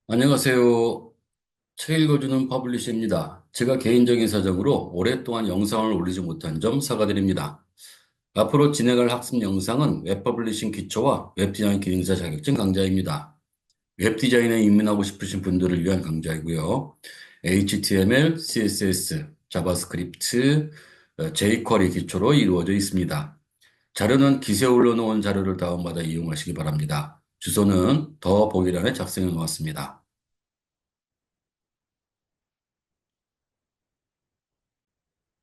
안녕하세요. 책 읽어주는 퍼블리셔입니다. 제가 개인적인 사정으로 오랫동안 영상을 올리지 못한 점 사과드립니다. 앞으로 진행할 학습 영상은 웹퍼블리싱 기초와 웹디자인 기능사 자격증 강좌입니다. 웹디자인에 입문하고 싶으신 분들을 위한 강좌이고요. HTML, CSS, 자바스크립트, jQuery 기초로 이루어져 있습니다. 자료는 기세 올려놓은 자료를 다운받아 이용하시기 바랍니다. 주소는 더보기란에 작성해 놓았습니다.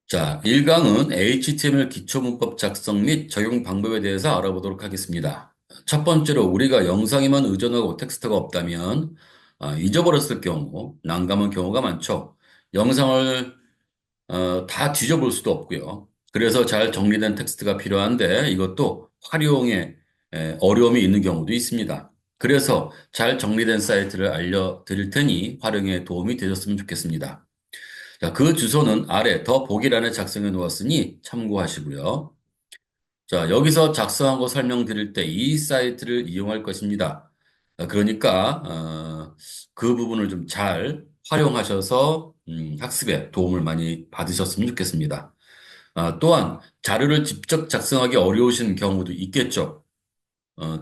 자, 1강은 HTML 기초문법 작성 및 적용 방법에 대해서 알아보도록 하겠습니다. 첫 번째로 우리가 영상에만 의존하고 텍스트가 없다면 잊어버렸을 경우 난감한 경우가 많죠. 영상을 다 뒤져볼 수도 없고요. 그래서 잘 정리된 텍스트가 필요한데 이것도 활용에 어려움이 있는 경우도 있습니다. 그래서 잘 정리된 사이트를 알려드릴 테니 활용에 도움이 되셨으면 좋겠습니다. 자, 그 주소는 아래 더 보기란에 작성해 놓았으니 참고하시고요. 자, 여기서 작성한 거 설명드릴 때 이 사이트를 이용할 것입니다. 그러니까 그 부분을 좀 잘 활용하셔서 학습에 도움을 많이 받으셨으면 좋겠습니다. 또한 자료를 직접 작성하기 어려우신 경우도 있겠죠.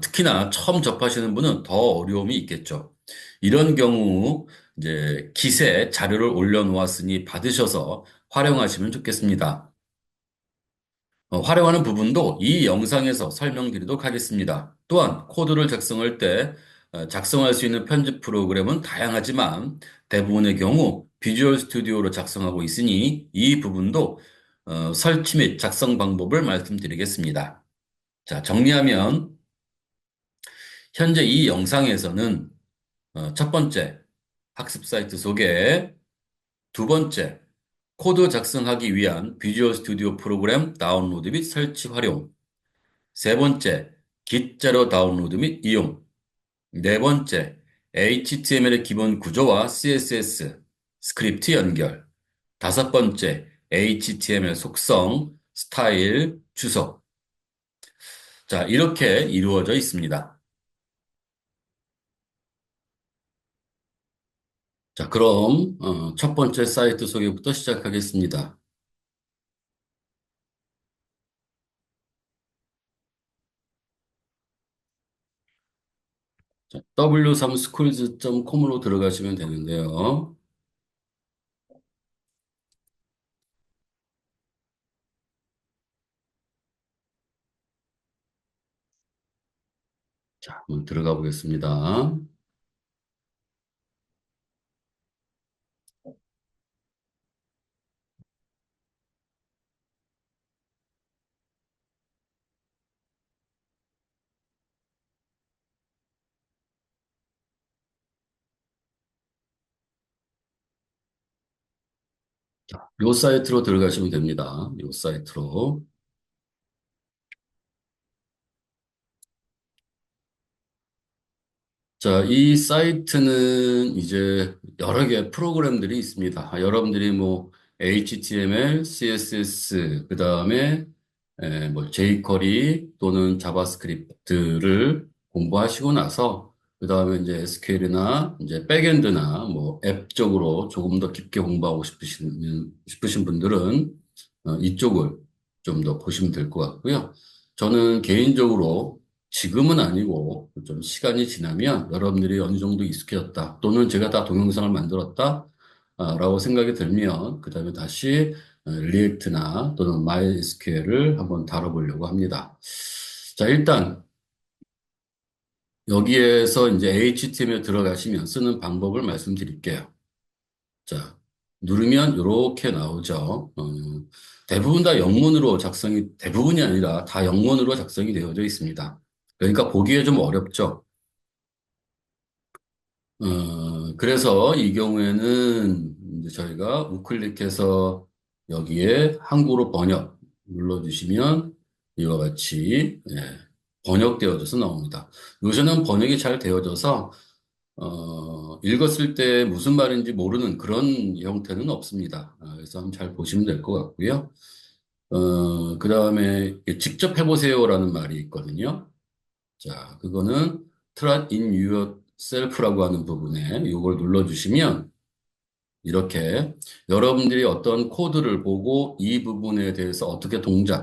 특히나 처음 접하시는 분은 더 어려움이 있겠죠. 이런 경우 이제 기세 자료를 올려놓았으니 받으셔서 활용하시면 좋겠습니다. 활용하는 부분도 이 영상에서 설명드리도록 하겠습니다. 또한 코드를 작성할 때 작성할 수 있는 편집 프로그램은 다양하지만 대부분의 경우 비주얼 스튜디오로 작성하고 있으니 이 부분도 설치 및 작성 방법을 말씀드리겠습니다. 자, 정리하면 현재 이 영상에서는 첫 번째, 학습 사이트 소개. 두 번째, 코드 작성하기 위한 비주얼 스튜디오 프로그램 다운로드 및 설치 활용. 세 번째, git 자료 다운로드 및 이용. 네 번째, HTML의 기본 구조와 CSS, 스크립트 연결. 다섯 번째, HTML 속성, 스타일, 주석. 자, 이렇게 이루어져 있습니다. 자, 그럼 첫 번째 사이트 소개부터 시작하겠습니다. 자, w3schools.com으로 들어가시면 되는데요. 자, 한번 들어가 보겠습니다. 요 사이트로 들어가시면 됩니다. 요 사이트로. 자, 이 사이트는 이제 여러 개 프로그램들이 있습니다. 여러분들이 뭐 HTML, CSS, 그 다음에 뭐 jQuery 또는 자바스크립트를 공부하시고 나서 그 다음에 이제 SQL이나 이제 백엔드나 뭐 앱 쪽으로 조금 더 깊게 공부하고 싶으신 분들은 이쪽을 좀 더 보시면 될 것 같고요. 저는 개인적으로 지금은 아니고 좀 시간이 지나면 여러분들이 어느 정도 익숙해졌다 또는 제가 다 동영상을 만들었다 라고 생각이 들면 그 다음에 다시 리액트나 또는 MySQL을 한번 다뤄보려고 합니다. 자, 일단 여기에서 이제 HTML 들어가시면 쓰는 방법을 말씀드릴게요. 자, 누르면 이렇게 나오죠. 대부분 다 영문으로 작성이, 대부분이 아니라 다 영문으로 작성이 되어져 있습니다. 그러니까 보기에 좀 어렵죠. 그래서 이 경우에는 이제 저희가 우클릭해서 여기에 한국어로 번역 눌러주시면 이와 같이 번역되어져서 나옵니다. 요새는 번역이 잘 되어져서 읽었을 때 무슨 말인지 모르는 그런 형태는 없습니다. 그래서 한번 잘 보시면 될 것 같고요. 그 다음에 직접 해보세요라는 말이 있거든요. 자, 그거는 try in your 셀프라고 하는 부분에 이걸 눌러주시면 이렇게 여러분들이 어떤 코드를 보고 이 부분에 대해서 어떻게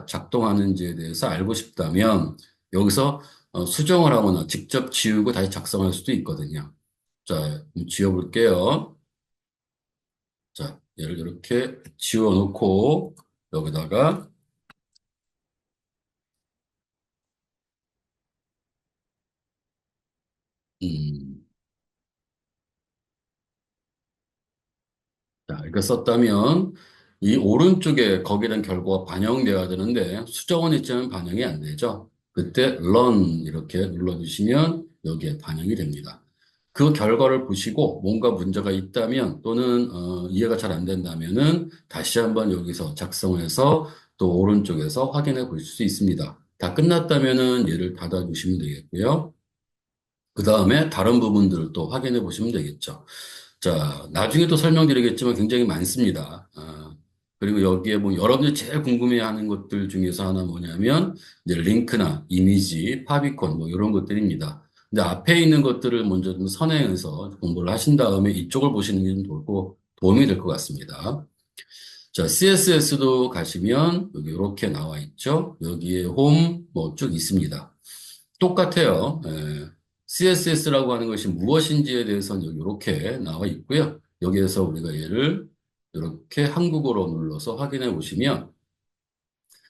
작동하는지에 대해서 알고 싶다면 여기서 수정을 하거나 직접 지우고 다시 작성할 수도 있거든요. 자, 지워볼게요. 자, 얘를 이렇게 지워놓고 여기다가 음, 자, 이렇게 썼다면 이 오른쪽에 거기에 대한 결과가 반영되어야 되는데 수정은 있지만 반영이 안 되죠. 그때 run 이렇게 눌러주시면 여기에 반영이 됩니다. 그 결과를 보시고 뭔가 문제가 있다면 또는 이해가 잘 안 된다면은 다시 한번 여기서 작성해서 또 오른쪽에서 확인해 보실 수 있습니다. 다 끝났다면은 얘를 닫아주시면 되겠고요. 그 다음에 다른 부분들을 또 확인해 보시면 되겠죠. 자, 나중에 또 설명드리겠지만 굉장히 많습니다. 그리고 여기에 뭐 여러분들이 제일 궁금해하는 것들 중에서 하나 뭐냐면 이제 링크나 이미지, 파비콘 뭐 이런 것들입니다. 근데 앞에 있는 것들을 먼저 좀 선행해서 공부를 하신 다음에 이쪽을 보시는 게 좀 도움이 될 것 같습니다. 자, CSS도 가시면 여기 이렇게 나와 있죠. 여기에 홈 뭐 쭉 있습니다. 똑같아요. CSS라고 하는 것이 무엇인지에 대해서는 여기 이렇게 나와 있고요. 여기에서 우리가 얘를 이렇게 한국어로 눌러서 확인해 보시면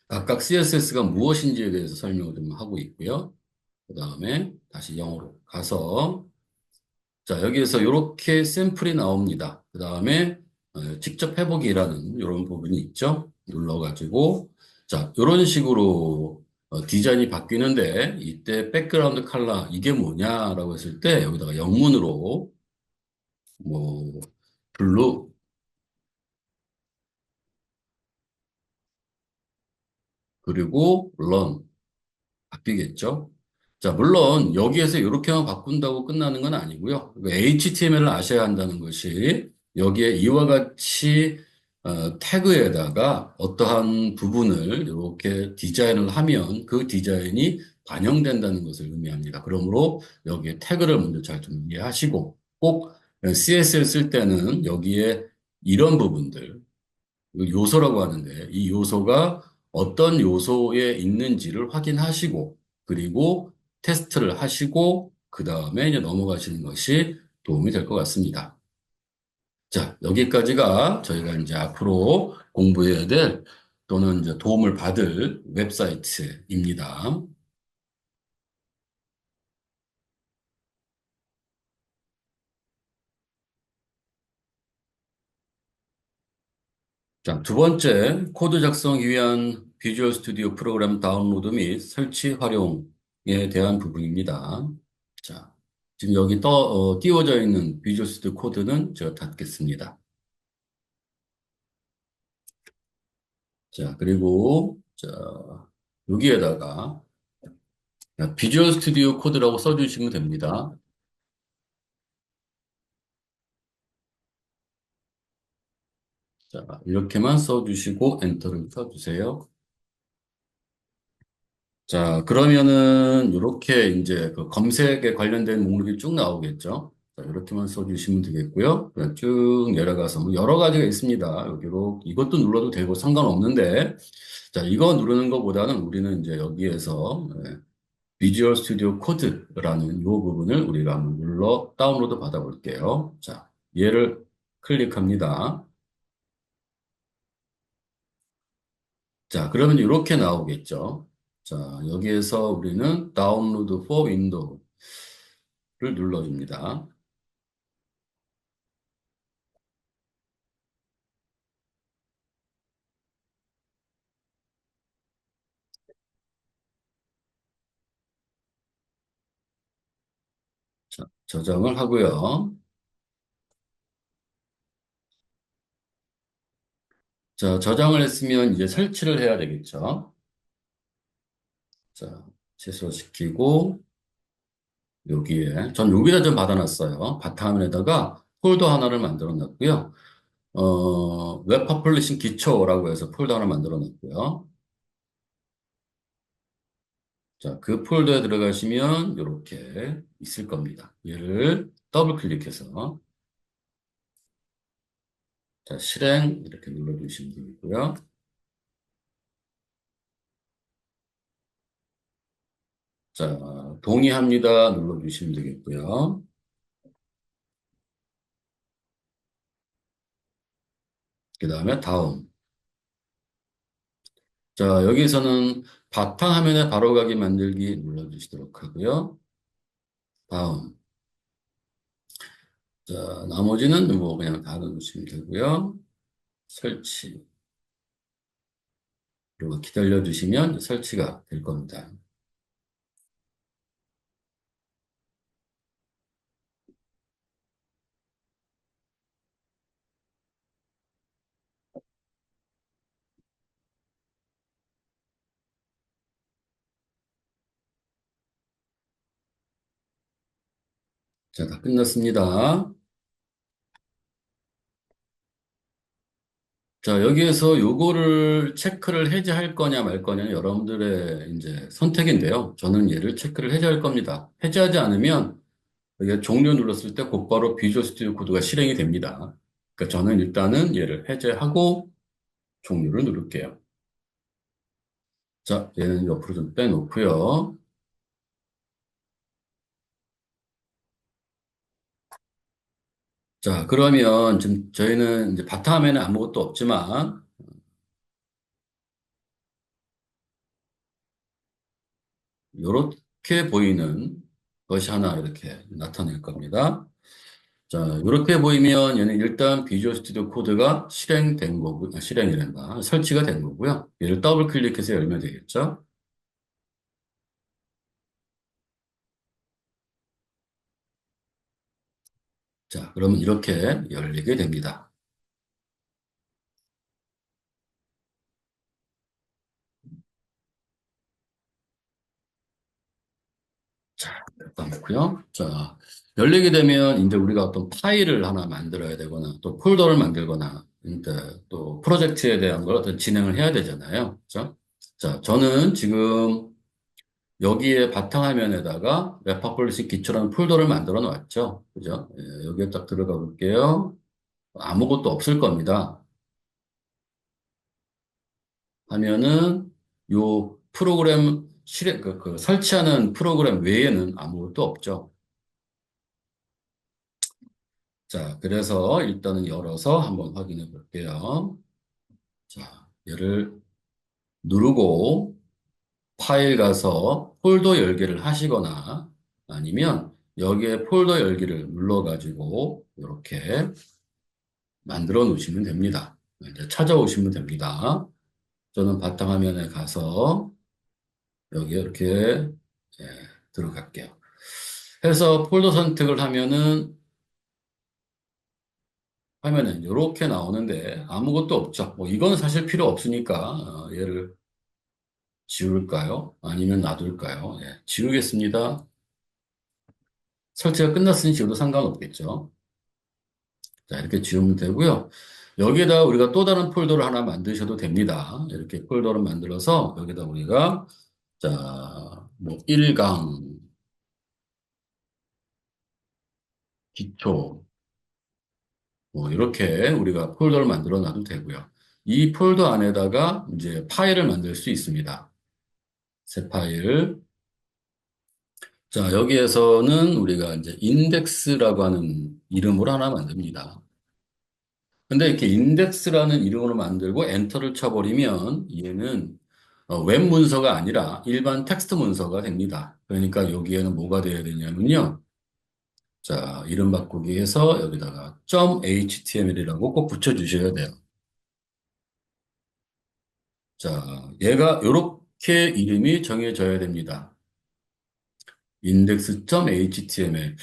각각 CSS가 무엇인지에 대해서 설명을 좀 하고 있고요. 그 다음에 다시 영어로 가서 자, 여기에서 이렇게 샘플이 나옵니다. 그 다음에 직접 해보기라는 이런 부분이 있죠. 눌러가지고 자, 이런 식으로 디자인이 바뀌는데 이때 백그라운드 컬러 이게 뭐냐라고 했을 때 여기다가 영문으로 뭐 블루 그리고 런 바뀌겠죠. 자, 물론 여기에서 이렇게만 바꾼다고 끝나는 건 아니고요. HTML을 아셔야 한다는 것이 여기에 이와 같이 태그에다가 어떠한 부분을 이렇게 디자인을 하면 그 디자인이 반영된다는 것을 의미합니다. 그러므로 여기에 태그를 먼저 잘 좀 이해하시고 꼭 CSS 쓸 때는 여기에 이런 부분들 요소라고 하는데 이 요소가 어떤 요소에 있는지를 확인하시고 그리고 테스트를 하시고 그 다음에 이제 넘어가시는 것이 도움이 될 것 같습니다. 자, 여기까지가 저희가 이제 앞으로 공부해야 될 또는 이제 도움을 받을 웹사이트입니다. 자, 두 번째, 코드 작성을 위한 비주얼 스튜디오 프로그램 다운로드 및 설치 활용에 대한 부분입니다. 자, 지금 여기 띄워져 있는 비주얼 스튜디오 코드는 제가 닫겠습니다. 자, 그리고, 자, 여기에다가 비주얼 스튜디오 코드라고 써주시면 됩니다. 자, 이렇게만 써주시고 엔터를 쳐주세요. 자, 그러면은 이렇게 이제 그 검색에 관련된 목록이 쭉 나오겠죠. 자, 이렇게만 써주시면 되겠고요. 그냥 쭉 내려가서 뭐 여러 가지가 있습니다. 여기로 이것도 눌러도 되고 상관없는데, 자, 이거 누르는 것보다는 우리는 이제 여기에서 비주얼 스튜디오 코드라는 이 부분을 우리가 한번 눌러 다운로드 받아볼게요. 자, 얘를 클릭합니다. 자, 그러면 이렇게 나오겠죠. 자, 여기에서 우리는 다운로드 for 윈도우를 눌러줍니다. 자, 저장을 하고요. 자, 저장을 했으면 이제 설치를 해야 되겠죠. 자, 취소시키고 전 여기다 좀 받아놨어요. 바탕화면에다가 폴더 하나를 만들어 놨고요. 웹 퍼블리싱 기초라고 해서 폴더 하나 만들어 놨고요. 자, 그 폴더에 들어가시면 이렇게 있을 겁니다. 얘를 더블 클릭해서 자, 실행 이렇게 눌러주시면 되고요. 자, 동의합니다 눌러주시면 되겠고요. 그 다음에 다음. 자, 여기서는 바탕화면에 바로가기 만들기 눌러주시도록 하고요. 다음. 자, 나머지는 뭐 그냥 다 넣어주시면 되고요. 설치. 그리고 기다려주시면 설치가 될 겁니다. 자, 다 끝났습니다. 자, 여기에서 요거를 체크를 해제할 거냐 말 거냐는 여러분들의 이제 선택인데요. 저는 얘를 체크를 해제할 겁니다. 해제하지 않으면 이게 종료 눌렀을 때 곧바로 비주얼 스튜디오 코드가 실행이 됩니다. 그러니까 저는 일단은 얘를 해제하고 종료를 누를게요. 자, 얘는 옆으로 좀 빼놓고요. 자, 그러면 지금 저희는 이제 바탕화면에 아무것도 없지만 이렇게 보이는 것이 하나 이렇게 나타날 겁니다. 자, 이렇게 보이면 얘는 일단 비주얼 스튜디오 코드가 실행된 거고, 실행이란다. 설치가 된 거고요. 얘를 더블 클릭해서 열면 되겠죠. 자, 그러면 이렇게 열리게 됩니다. 자, 됐다 놓고요. 자, 열리게 되면 이제 우리가 어떤 파일을 하나 만들어야 되거나 또 폴더를 만들거나 이제 또 프로젝트에 대한 걸 어떤 진행을 해야 되잖아요. 그죠? 자, 저는 지금 여기에 바탕화면에다가 웹퍼블리시 기초라는 폴더를 만들어 놨죠. 그죠? 예, 여기에 딱 들어가 볼게요. 아무것도 없을 겁니다. 하면은 요 프로그램 실행, 그 설치하는 프로그램 외에는 아무것도 없죠. 자, 그래서 일단은 열어서 한번 확인해 볼게요. 자, 얘를 누르고 파일 가서 폴더 열기를 하시거나 아니면 여기에 폴더 열기를 눌러가지고 이렇게 만들어 놓으시면 됩니다. 이제 찾아오시면 됩니다. 저는 바탕화면에 가서 여기에 이렇게 예, 들어갈게요. 해서 폴더 선택을 하면은 화면은 이렇게 나오는데 아무것도 없죠. 뭐 이건 사실 필요 없으니까 얘를 지울까요? 아니면 놔둘까요? 예, 지우겠습니다. 설치가 끝났으니 지워도 상관없겠죠. 자, 이렇게 지우면 되고요. 여기에다 우리가 또 다른 폴더를 하나 만드셔도 됩니다. 이렇게 폴더를 만들어서 여기다 우리가 자, 뭐 1강 기초 뭐 이렇게 우리가 폴더를 만들어 놔도 되고요. 이 폴더 안에다가 이제 파일을 만들 수 있습니다. 새 파일. 자, 여기에서는 우리가 이제 인덱스라고 하는 이름으로 하나 만듭니다. 근데 이렇게 인덱스라는 이름으로 만들고 엔터를 쳐버리면 얘는 웹 문서가 아니라 일반 텍스트 문서가 됩니다. 그러니까 여기에는 뭐가 돼야 되냐면요. 자, 이름 바꾸기 해서 여기다가 .html이라고 꼭 붙여주셔야 돼요. 자, 얘가 이렇게 이름이 정해져야 됩니다. index.html.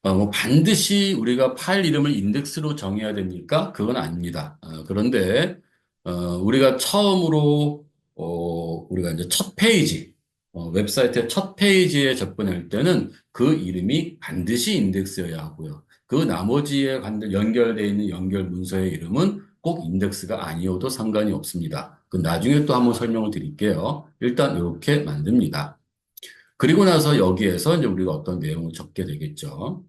뭐 반드시 우리가 파일 이름을 인덱스로 정해야 됩니까? 그건 아닙니다. 그런데 우리가 처음으로 우리가 이제 첫 페이지 웹사이트의 첫 페이지에 접근할 때는 그 이름이 반드시 인덱스여야 하고요. 그 나머지에 연결되어 있는 연결 문서의 이름은 꼭 인덱스가 아니어도 상관이 없습니다. 그 나중에 또 한번 설명을 드릴게요. 일단 이렇게 만듭니다. 그리고 나서 여기에서 이제 우리가 어떤 내용을 적게 되겠죠.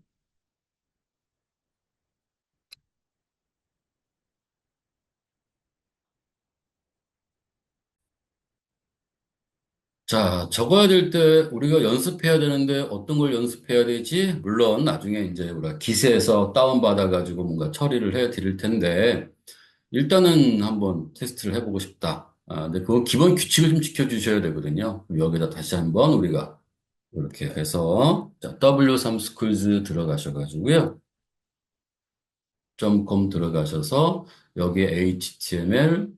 자, 적어야 될 때 우리가 연습해야 되는데 어떤 걸 연습해야 되지? 물론 나중에 이제 우리가 기세에서 다운받아가지고 뭔가 처리를 해 드릴 텐데 일단은 한번 테스트를 해보고 싶다. 근데 그 기본 규칙을 좀 지켜주셔야 되거든요. 여기다 다시 한번 우리가 이렇게 해서 자, W3 스쿨즈 들어가셔가지고요. .com 들어가셔서 여기에 HTML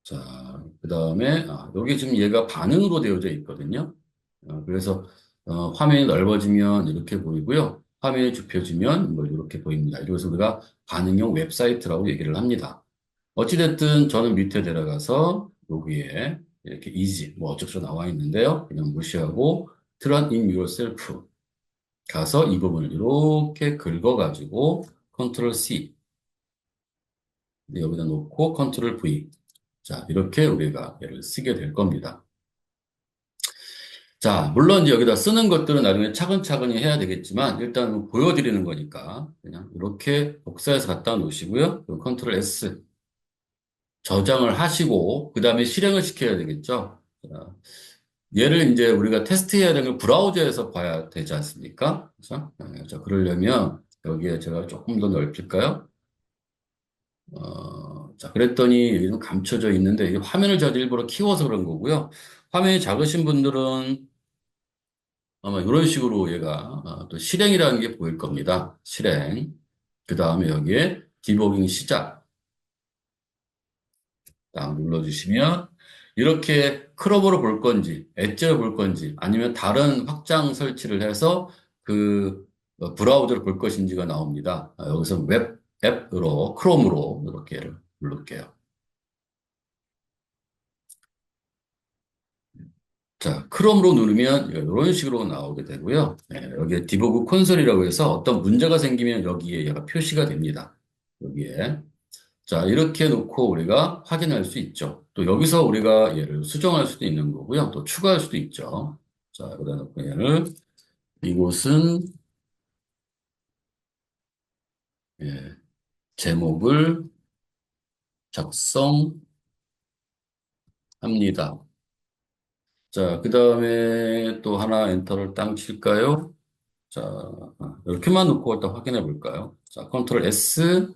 자, 그 다음에, 여기 지금 얘가 반응으로 되어져 있거든요. 그래서, 화면이 넓어지면 이렇게 보이고요. 화면이 좁혀지면 뭐 이렇게 보입니다. 그래서 우리가 반응형 웹사이트라고 얘기를 합니다. 어찌됐든 저는 밑에 내려가서 여기에 이렇게 easy, 뭐 어쩌고 나와 있는데요. 그냥 무시하고 turn in yourself 가서 이 부분을 이렇게 긁어가지고 컨트롤 C 여기다 놓고 컨트롤 V 자, 이렇게 우리가 얘를 쓰게 될 겁니다. 자, 물론 이제 여기다 쓰는 것들은 나중에 차근차근히 해야 되겠지만, 일단 뭐 보여드리는 거니까, 그냥 이렇게 복사해서 갖다 놓으시고요. 그리고 컨트롤 S 저장을 하시고, 그 다음에 실행을 시켜야 되겠죠. 자, 얘를 이제 우리가 테스트해야 되는 걸 브라우저에서 봐야 되지 않습니까? 그래서, 자, 그러려면 여기에 제가 조금 더 넓힐까요? 자, 그랬더니 여기 좀 감춰져 있는데, 이게 화면을 제가 일부러 키워서 그런 거고요. 화면이 작으신 분들은 아마 이런 식으로 얘가 또 실행이라는 게 보일 겁니다. 실행. 그 다음에 여기에 디버깅 시작 딱 눌러주시면 이렇게 크롭으로 볼 건지 엣지로 볼 건지 아니면 다른 확장 설치를 해서 그 브라우저로 볼 것인지가 나옵니다. 여기서 웹 앱으로 크롬으로 이렇게 누를게요. 자, 크롬으로 누르면 이런 식으로 나오게 되고요. 여기에 디버그 콘솔이라고 해서 어떤 문제가 생기면 여기에 얘가 표시가 됩니다. 여기에. 자, 이렇게 놓고 우리가 확인할 수 있죠. 또 여기서 우리가 얘를 수정할 수도 있는 거고요. 또 추가할 수도 있죠. 자, 여기다 놓고 얘를 이곳은 예, 제목을 작성합니다. 자, 그 다음에 또 하나 엔터를 땅 칠까요? 자, 이렇게만 놓고 일단 확인해 볼까요? 자, 컨트롤 S,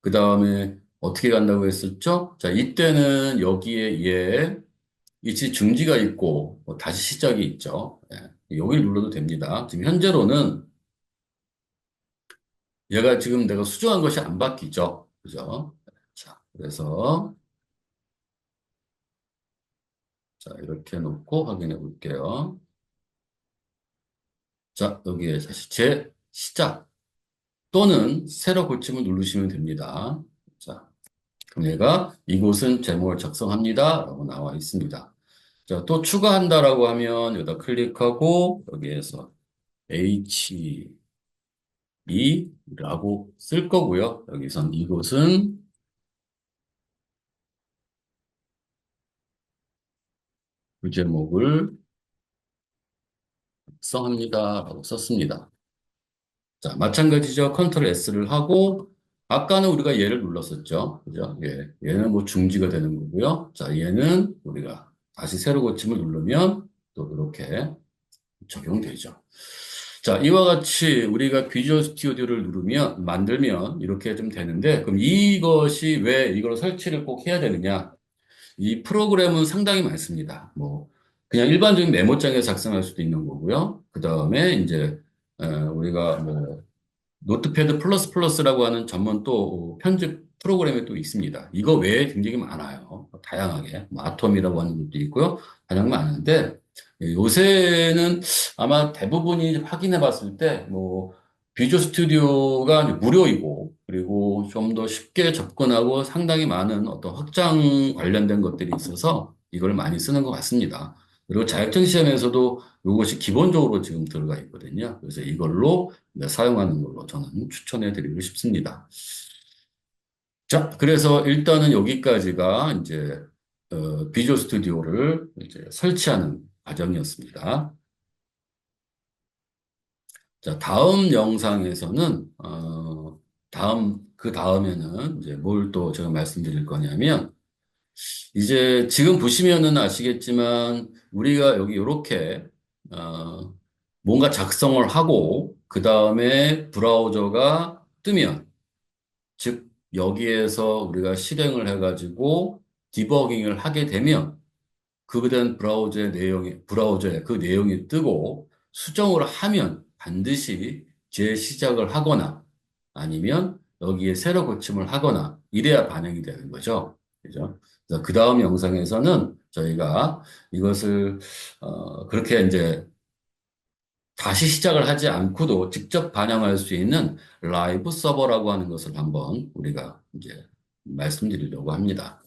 그 다음에 어떻게 간다고 했었죠? 자, 이때는 여기에 얘, 이치 중지가 있고, 뭐 다시 시작이 있죠. 여기를 눌러도 됩니다. 지금 현재로는 얘가 지금 내가 수정한 것이 안 바뀌죠. 그죠? 자, 그래서, 자, 이렇게 놓고 확인해 볼게요. 자, 여기에 다시 재시작 또는 새로 고침을 누르시면 됩니다. 자, 그럼 얘가 이곳은 제목을 작성합니다. 라고 나와 있습니다. 자, 또 추가한다라고 하면 여기다 클릭하고 여기에서 He라고 쓸 거고요. 여기선 이곳은 그 제목을 작성합니다라고 썼습니다. 자, 마찬가지죠. 컨트롤 S를 하고 아까는 우리가 얘를 눌렀었죠. 그죠? 예, 얘는 뭐 중지가 되는 거고요. 자, 얘는 우리가 다시 새로 고침을 누르면 또 이렇게 적용되죠. 자, 이와 같이 우리가 비주얼 스튜디오를 누르면, 만들면 이렇게 좀 되는데, 그럼 이것이 왜 이걸 설치를 꼭 해야 되느냐? 이 프로그램은 상당히 많습니다. 뭐, 그냥 일반적인 메모장에 작성할 수도 있는 거고요. 그 다음에 이제, 우리가 뭐, 노트패드 플러스 플러스라고 하는 전문 또 편집 프로그램이 또 있습니다. 이거 외에 굉장히 많아요. 다양하게. 뭐 아톰이라고 하는 것도 있고요. 다양히 많은데, 요새는 아마 대부분이 확인해 봤을 때, 뭐, 비주얼 스튜디오가 무료이고, 그리고 좀 더 쉽게 접근하고 상당히 많은 어떤 확장 관련된 것들이 있어서 이걸 많이 쓰는 것 같습니다. 그리고 자격증 시험에서도 이것이 기본적으로 지금 들어가 있거든요. 그래서 이걸로 사용하는 걸로 저는 추천해 드리고 싶습니다. 자, 그래서 일단은 여기까지가 이제 비주얼 스튜디오를 이제 설치하는 과정이었습니다. 자, 다음 영상에서는, 그 다음에는 이제 뭘 또 제가 말씀드릴 거냐면, 이제 지금 보시면은 아시겠지만, 우리가 여기 이렇게, 어, 뭔가 작성을 하고, 그 다음에 브라우저가 뜨면, 즉, 여기에서 우리가 실행을 해가지고 디버깅을 하게 되면, 그된 브라우저에 그 내용이 뜨고 수정을 하면 반드시 재시작을 하거나 아니면 여기에 새로 고침을 하거나 이래야 반영이 되는 거죠. 그죠? 그 다음 영상에서는 저희가 이것을, 그렇게 이제 다시 시작을 하지 않고도 직접 반영할 수 있는 라이브 서버라고 하는 것을 한번 우리가 이제 말씀드리려고 합니다.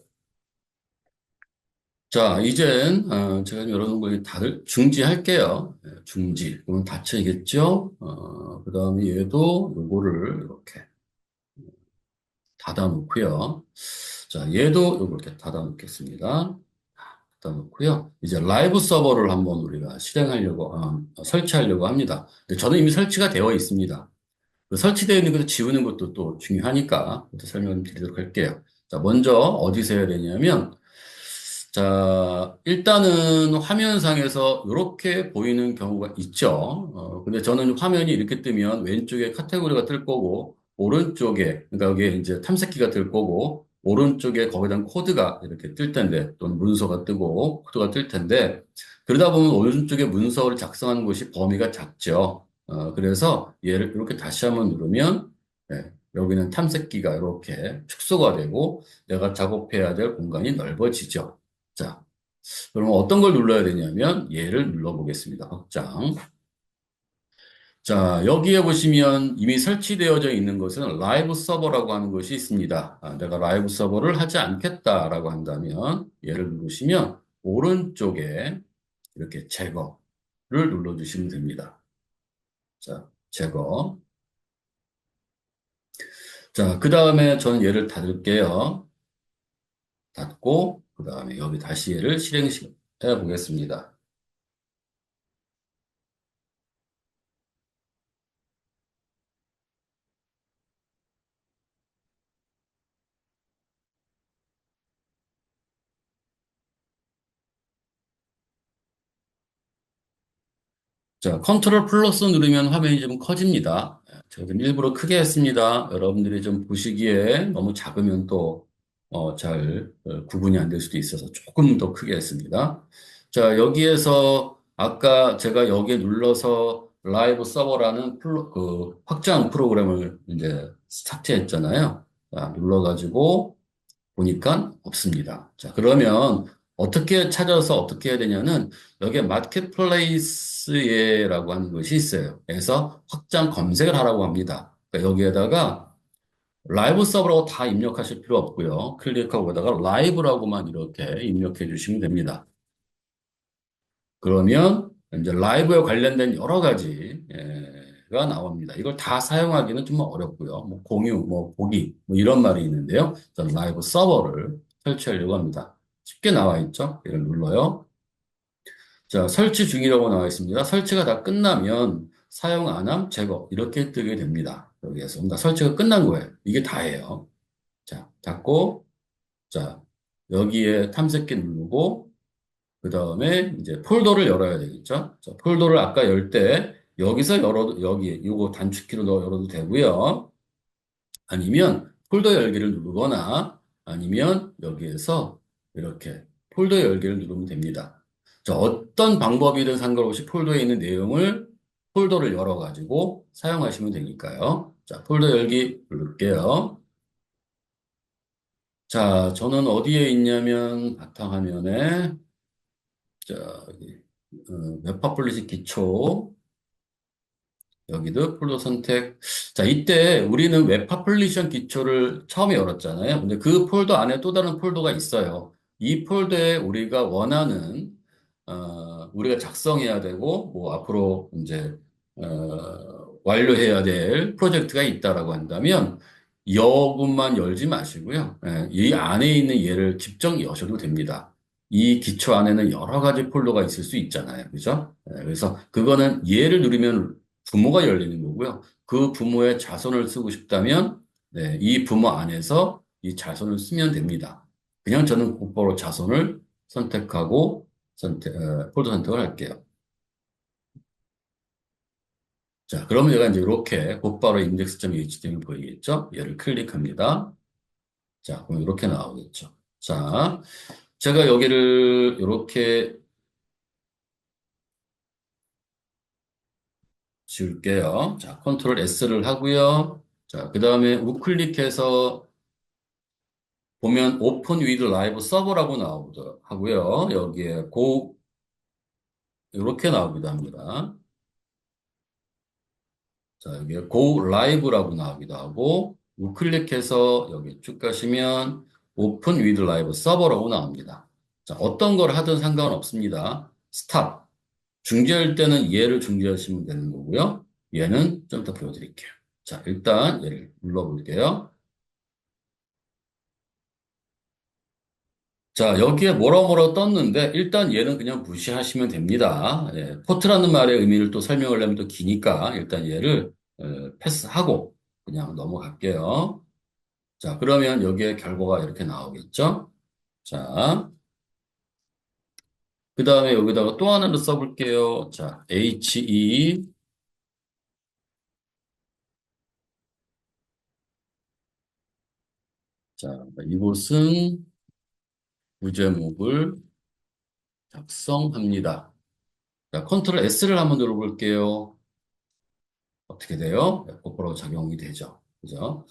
자, 이젠, 제가 여러분들 다들 중지할게요. 네, 중지. 그러면 닫혀야겠죠? 그 다음에 얘도 요거를 이렇게 닫아놓고요. 자, 얘도 요걸 이렇게 닫아놓겠습니다. 닫아놓고요. 이제 라이브 서버를 한번 우리가 실행하려고, 설치하려고 합니다. 근데 저는 이미 설치가 되어 있습니다. 그 설치되어 있는 것을 지우는 것도 또 중요하니까 또 설명드리도록 할게요. 자, 먼저 어디서 해야 되냐면, 자, 일단은 화면상에서 이렇게 보이는 경우가 있죠. 근데 저는 화면이 이렇게 뜨면 왼쪽에 카테고리가 뜰 거고, 오른쪽에, 그러니까 여기에 이제 탐색기가 뜰 거고, 오른쪽에 거기에 대한 코드가 이렇게 뜰 텐데, 또는 문서가 뜨고, 코드가 뜰 텐데, 그러다 보면 오른쪽에 문서를 작성하는 곳이 범위가 작죠. 그래서 얘를 이렇게 다시 한번 누르면, 여기는 탐색기가 이렇게 축소가 되고, 내가 작업해야 될 공간이 넓어지죠. 자, 그러면 어떤 걸 눌러야 되냐면 얘를 눌러보겠습니다. 확장. 자, 여기에 보시면 이미 설치되어져 있는 것은 라이브 서버라고 하는 것이 있습니다. 내가 라이브 서버를 하지 않겠다라고 한다면 얘를 누르시면 오른쪽에 이렇게 제거를 눌러주시면 됩니다. 자, 제거. 자, 그 다음에 저는 얘를 닫을게요. 닫고 그 다음에 여기 다시 얘를 실행해 보겠습니다. 자, 컨트롤 플러스 누르면 화면이 좀 커집니다. 제가 좀 일부러 크게 했습니다. 여러분들이 좀 보시기에 너무 작으면 또, 구분이 안 될 수도 있어서 조금 더 크게 했습니다. 자, 여기에서 아까 제가 여기에 눌러서 라이브 서버라는 확장 프로그램을 이제 삭제했잖아요. 자, 눌러가지고 보니까 없습니다. 자, 그러면 어떻게 찾아서 어떻게 해야 되냐는 여기에 마켓플레이스에라고 하는 것이 있어요. 그래서 확장 검색을 하라고 합니다. 그러니까 여기에다가 라이브 서버라고 다 입력하실 필요 없고요. 클릭하고 거다가 라이브라고만 이렇게 입력해 주시면 됩니다. 그러면 이제 라이브에 관련된 여러 가지가 나옵니다. 이걸 다 사용하기는 좀 어렵고요. 뭐 공유, 뭐 보기, 뭐 이런 말이 있는데요. 저는 라이브 서버를 설치하려고 합니다. 쉽게 나와 있죠? 이걸 눌러요. 자, 설치 중이라고 나와 있습니다. 설치가 다 끝나면 사용 안 함, 제거 이렇게 뜨게 됩니다. 여기에서 설치가 끝난 거예요. 이게 다예요. 자, 닫고 자, 여기에 탐색기 누르고 그 다음에 이제 폴더를 열어야 되겠죠. 자, 폴더를 아까 열 때 여기서 열어도 여기 이거 단축키로 열어도 되고요. 아니면 폴더 열기를 누르거나 아니면 여기에서 이렇게 폴더 열기를 누르면 됩니다. 자, 어떤 방법이든 상관없이 폴더에 있는 내용을 폴더를 열어가지고 사용하시면 되니까요. 자, 폴더 열기 누를게요. 자, 저는 어디에 있냐면 바탕화면에 자, 여기, 웹 퍼블리시 기초, 여기도 폴더 선택. 자, 이때 우리는 웹 퍼블리션 기초를 처음에 열었잖아요. 근데 그 폴더 안에 또 다른 폴더가 있어요. 이 폴더에 우리가 원하는, 우리가 작성해야 되고, 뭐 앞으로 이제, 완료해야 될 프로젝트가 있다라고 한다면, 여분만 열지 마시고요. 이 안에 있는 얘를 직접 여셔도 됩니다. 이 기초 안에는 여러 가지 폴더가 있을 수 있잖아요. 그죠? 그래서 그거는 얘를 누르면 부모가 열리는 거고요. 그 부모의 자손을 쓰고 싶다면 네, 이 부모 안에서 이 자손을 쓰면 됩니다. 그냥 저는 곧바로 자손을 선택하고 폴더 선택을 할게요. 자, 그러면 얘가 이제 이렇게 곧바로 index.html 보이겠죠? 얘를 클릭합니다. 자, 그럼 이렇게 나오겠죠. 자, 제가 여기를 이렇게 지울게요. 자, 컨트롤 S를 하고요. 자, 그 다음에 우클릭해서 보면 오픈 위드 라이브 서버라고 나오기도 하고요. 여기에 고 이렇게 나오기도 합니다. 자, 여기에 고 라이브라고 나오기도 하고 우클릭해서 여기 쭉 가시면 오픈 위드 라이브 서버라고 나옵니다. 자, 어떤 걸 하든 상관없습니다. 스탑. 중지할 때는 얘를 중지하시면 되는 거고요. 얘는 좀 더 보여드릴게요. 자, 일단 얘를 눌러볼게요. 자, 여기에 뭐라 뭐라 떴는데, 일단 얘는 그냥 무시하시면 됩니다. 예, 포트라는 말의 의미를 또 설명을 하면 또 기니까, 일단 얘를 패스하고, 그냥 넘어갈게요. 자, 그러면 여기에 결과가 이렇게 나오겠죠? 자, 그 다음에 여기다가 또 하나를 써볼게요. 자, 자, 이곳은 부제목을 작성합니다. 자, 컨트롤 S를 한번 눌러볼게요. 어떻게 돼요? 거꾸로 작용이 되죠. 그죠?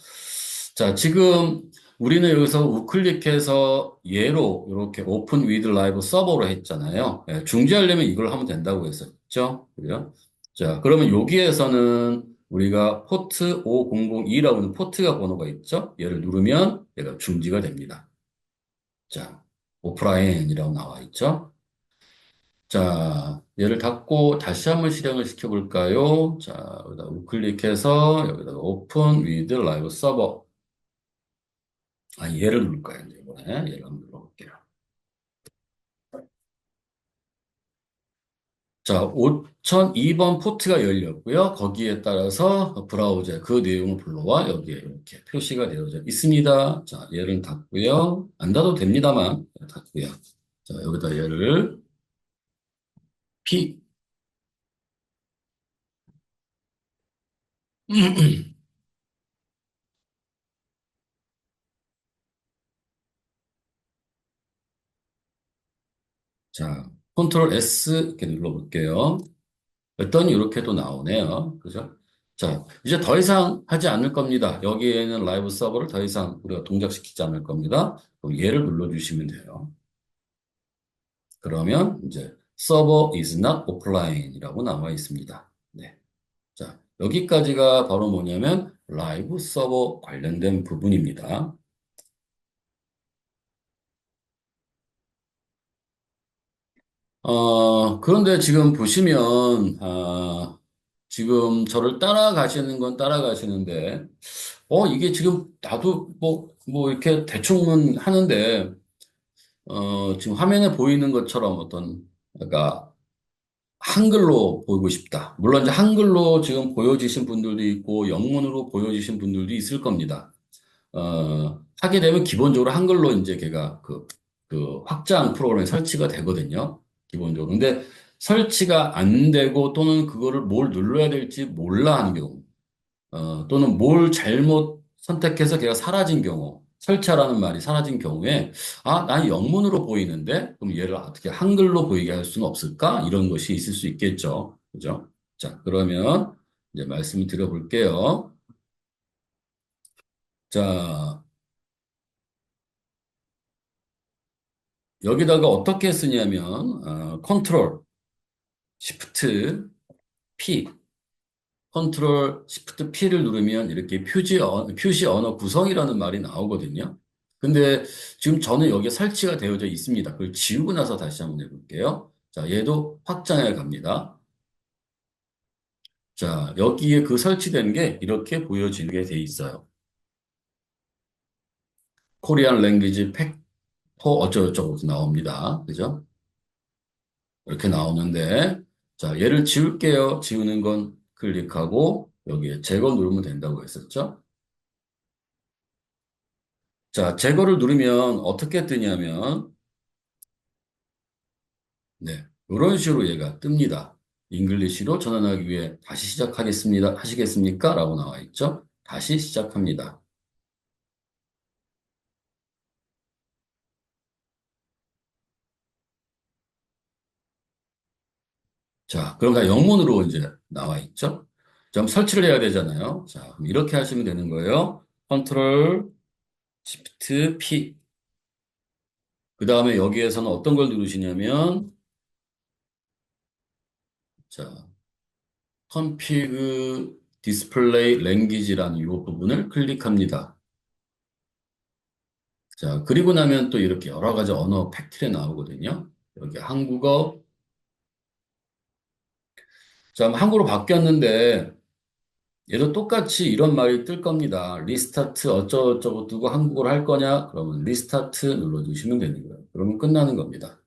자, 지금 우리는 여기서 우클릭해서 얘로 이렇게 오픈 위드 라이브 서버로 했잖아요. 예, 중지하려면 이걸 하면 된다고 했었죠. 그죠? 자, 그러면 여기에서는 우리가 포트 5002라고 하는 포트가 번호가 있죠. 얘를 누르면 얘가 중지가 됩니다. 자, 오프라인이라고 나와 있죠. 자, 얘를 닫고 다시 한번 실행을 시켜볼까요? 자, 여기다 우클릭해서 여기다가 오픈 위드 라이브 서버. 아, 얘를 누를까요? 이제 이번에 얘를 한번 눌러볼게요. 자, 5002번 포트가 열렸고요. 거기에 따라서 브라우저에 그 내용을 불러와 여기에 이렇게 표시가 되어져 있습니다. 자, 얘를 닫고요. 안 닫아도 됩니다만 닫고요. 자, 여기다 얘를 P 자, 컨트롤 S 이렇게 눌러볼게요. 그랬더니 이렇게 또 나오네요. 그죠? 자, 이제 더 이상 하지 않을 겁니다. 여기에는 라이브 서버를 더 이상 우리가 동작시키지 않을 겁니다. 그럼 얘를 눌러주시면 돼요. 그러면 이제 server is not offline 이라고 나와 있습니다. 네. 자, 여기까지가 바로 뭐냐면 라이브 서버 관련된 부분입니다. 그런데 지금 보시면, 지금 저를 따라가시는 건 따라가시는데, 이게 지금 나도 뭐 이렇게 대충은 하는데, 지금 화면에 보이는 것처럼 어떤, 그러니까 한글로 보이고 싶다. 물론 이제 한글로 지금 보여지신 분들도 있고, 영문으로 보여지신 분들도 있을 겁니다. 하게 되면 기본적으로 한글로 이제 걔가 그 확장 프로그램이 설치가 되거든요. 기본적으로. 근데 설치가 안 되고 또는 그거를 뭘 눌러야 될지 몰라 하는 경우. 또는 뭘 잘못 선택해서 걔가 사라진 경우, 설치하라는 말이 사라진 경우에, 난 영문으로 보이는데, 그럼 얘를 어떻게 한글로 보이게 할 수는 없을까? 이런 것이 있을 수 있겠죠. 그죠? 자, 그러면 이제 말씀을 드려볼게요. 자, 여기다가 어떻게 쓰냐면, 컨트롤, 시프트, P, 컨트롤 시프트 P를 누르면 이렇게 표시 언어 구성이라는 말이 나오거든요. 근데 지금 저는 여기에 설치가 되어져 있습니다. 그걸 지우고 나서 다시 한번 해볼게요. 자, 얘도 확장해 갑니다. 자, 여기에 그 설치된 게 이렇게 보여지게 돼 있어요. 코리안 랭귀지 팩 어쩌고저쩌고 나옵니다. 그죠? 이렇게 나오는데, 자, 얘를 지울게요. 지우는 건 클릭하고, 여기에 제거 누르면 된다고 했었죠? 자, 제거를 누르면 어떻게 뜨냐면, 네, 이런 식으로 얘가 뜹니다. 잉글리시로 전환하기 위해 다시 시작하겠습니다. 하시겠습니까? 라고 나와 있죠? 다시 시작합니다. 자, 그럼 다 영문으로 이제 나와 있죠? 좀 설치를 해야 되잖아요. 자, 그럼 이렇게 하시면 되는 거예요. 컨트롤, Shift, P. 그 다음에 여기에서는 어떤 걸 누르시냐면, 자, config display language라는 이 부분을 클릭합니다. 자, 그리고 나면 또 이렇게 여러 가지 언어 팩틀이 나오거든요. 여기 한국어, 자, 한국어로 바뀌었는데, 얘도 똑같이 이런 말이 뜰 겁니다. 리스타트 어쩌고저쩌고 뜨고 한국어로 할 거냐? 그러면 리스타트 눌러주시면 되는 거예요. 그러면 끝나는 겁니다.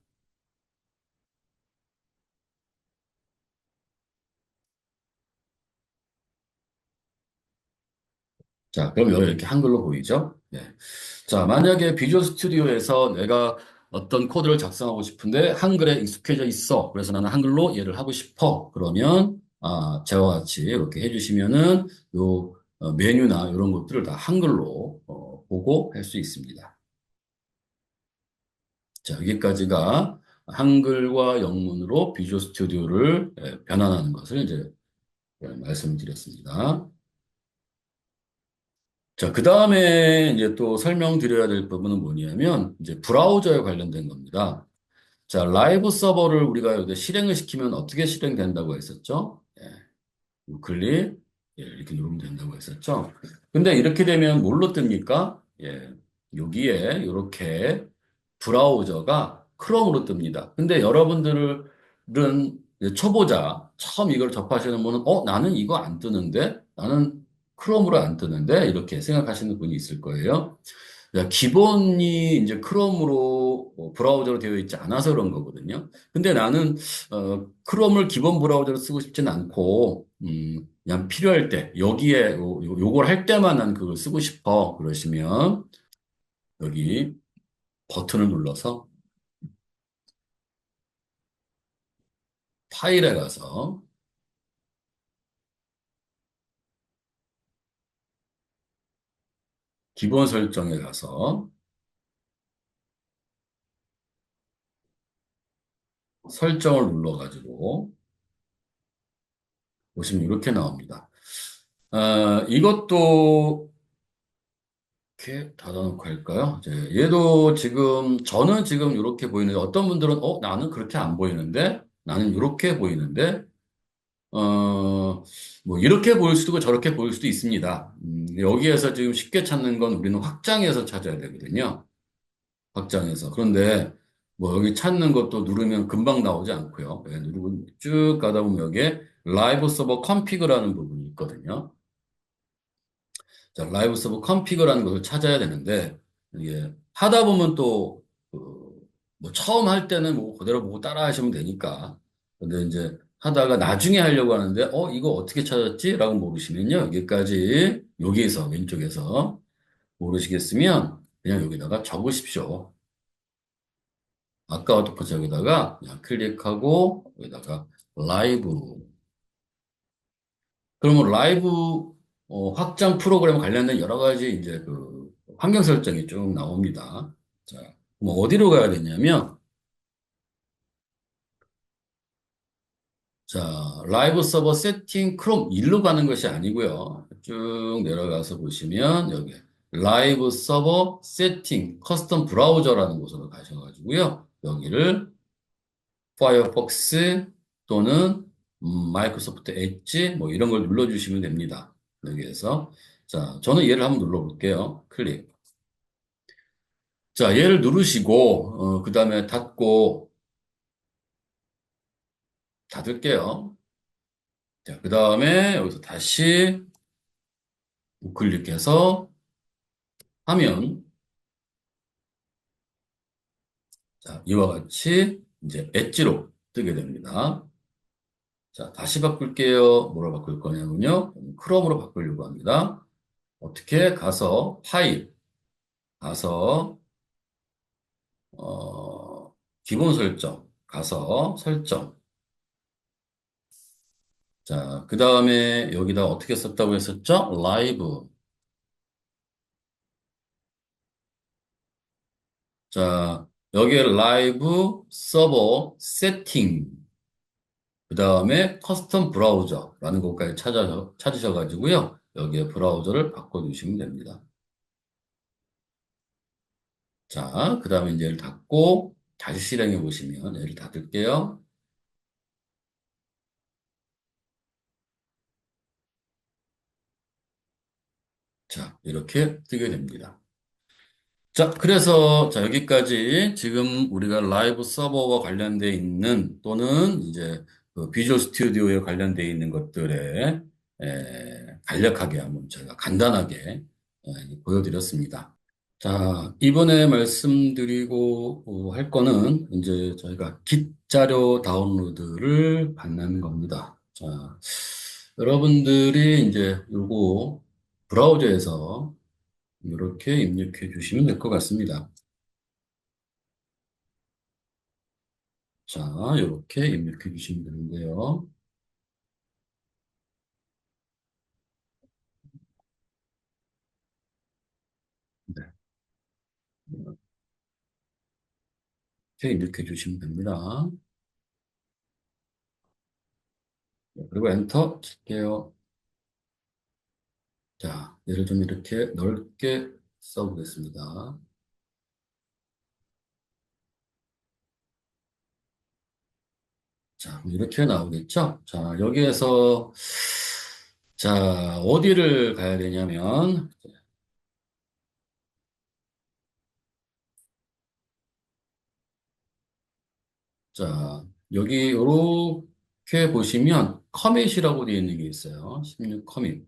자, 그럼 여기 이렇게 한글로 보이죠? 네. 자, 만약에 비주얼 스튜디오에서 내가 어떤 코드를 작성하고 싶은데 한글에 익숙해져 있어. 그래서 나는 한글로 얘를 하고 싶어. 그러면 저와 같이 이렇게 해주시면은 요 메뉴나 이런 것들을 다 한글로 보고 할 수 있습니다. 자, 여기까지가 한글과 영문으로 비주얼 스튜디오를 변환하는 것을 이제 말씀드렸습니다. 자, 그 다음에 이제 또 설명드려야 될 부분은 뭐냐면, 이제 브라우저에 관련된 겁니다. 자, 라이브 서버를 우리가 이제 실행을 시키면 어떻게 실행된다고 했었죠? 우클릭, 이렇게 누르면 된다고 했었죠? 근데 이렇게 되면 뭘로 뜹니까? 여기에 이렇게 브라우저가 크롬으로 뜹니다. 근데 여러분들은 이제 초보자, 처음 이걸 접하시는 분은, 나는 이거 안 뜨는데? 나는 크롬으로 안 뜨는데? 이렇게 생각하시는 분이 있을 거예요. 기본이 이제 크롬으로 브라우저로 되어 있지 않아서 그런 거거든요. 근데 나는 크롬을 기본 브라우저로 쓰고 싶진 않고 그냥 필요할 때 여기에 요걸 할 때만 난 그걸 쓰고 싶어 그러시면 여기 버튼을 눌러서 파일에 가서 기본 설정에 가서 설정을 눌러가지고 보시면 이렇게 나옵니다. 이것도 이렇게 닫아놓고 할까요? 이제 얘도 지금 저는 지금 이렇게 보이는데 어떤 분들은 나는 그렇게 안 보이는데 나는 이렇게 보이는데 뭐 이렇게 보일 수도 있고 저렇게 보일 수도 있습니다. 여기에서 지금 쉽게 찾는 건 우리는 확장해서 찾아야 되거든요. 확장해서. 그런데 뭐 여기 찾는 것도 누르면 금방 나오지 않고요. 누르고 쭉 가다 보면 여기에 라이브 서버 컨피그라는 부분이 있거든요. 자, 라이브 서버 컨피그라는 것을 찾아야 되는데, 이게 하다 보면 또, 뭐 처음 할 때는 뭐 그대로 보고 따라 하시면 되니까. 근데 이제 하다가 나중에 하려고 하는데, 이거 어떻게 찾았지? 라고 모르시면요. 여기에서, 왼쪽에서 모르시겠으면 그냥 여기다가 적으십시오. 아까 어떻게 여기다가 그냥 클릭하고, 여기다가 라이브. 그러면 라이브 확장 프로그램 관련된 여러 가지 이제 그 환경 설정이 쭉 나옵니다. 자, 그럼 어디로 가야 되냐면, 자, 라이브 서버 세팅 크롬 1로 가는 것이 아니고요. 쭉 내려가서 보시면 여기 라이브 서버 세팅 커스텀 브라우저라는 곳으로 가셔가지고요. 여기를 파이어폭스 또는 마이크로소프트 엣지 뭐 이런 걸 눌러주시면 됩니다. 여기에서 자, 저는 얘를 한번 눌러볼게요. 클릭. 자, 얘를 누르시고 그 다음에 닫고 닫을게요. 자, 그 다음에 여기서 다시 우클릭해서 하면 자, 이와 같이 이제 엣지로 뜨게 됩니다. 자, 다시 바꿀게요. 뭐로 바꿀 거냐면요. 크롬으로 바꾸려고 합니다. 어떻게 가서 파일, 가서, 기본 설정, 가서 설정. 자, 그 다음에 여기다 어떻게 썼다고 했었죠? 라이브. 자, 여기에 라이브 서버 세팅. 그 다음에 커스텀 브라우저라는 것까지 찾으셔가지고요. 여기에 브라우저를 바꿔주시면 됩니다. 자, 그 다음에 이제 얘를 닫고 다시 실행해 보시면 얘를 닫을게요. 자, 이렇게 뜨게 됩니다. 자, 그래서 자, 여기까지 지금 우리가 라이브 서버와 관련돼 있는 또는 이제 그 비주얼 스튜디오에 관련돼 있는 것들에 간략하게 한번 제가 간단하게 보여드렸습니다. 자, 이번에 말씀드리고 할 거는 이제 저희가 깃 자료 다운로드를 받는 겁니다. 자, 여러분들이 이제 요거 브라우저에서 이렇게 입력해 주시면 될 것 같습니다. 자, 이렇게 입력해 주시면 되는데요. 네, 이렇게 입력해 주시면 됩니다. 네, 그리고 엔터 칠게요. 자, 얘를 좀 이렇게 넓게 써보겠습니다. 자, 이렇게 나오겠죠? 자, 여기에서, 자, 어디를 가야 되냐면, 자, 여기 이렇게 보시면, 커밋이라고 되어 있는 게 있어요. 16 커밋.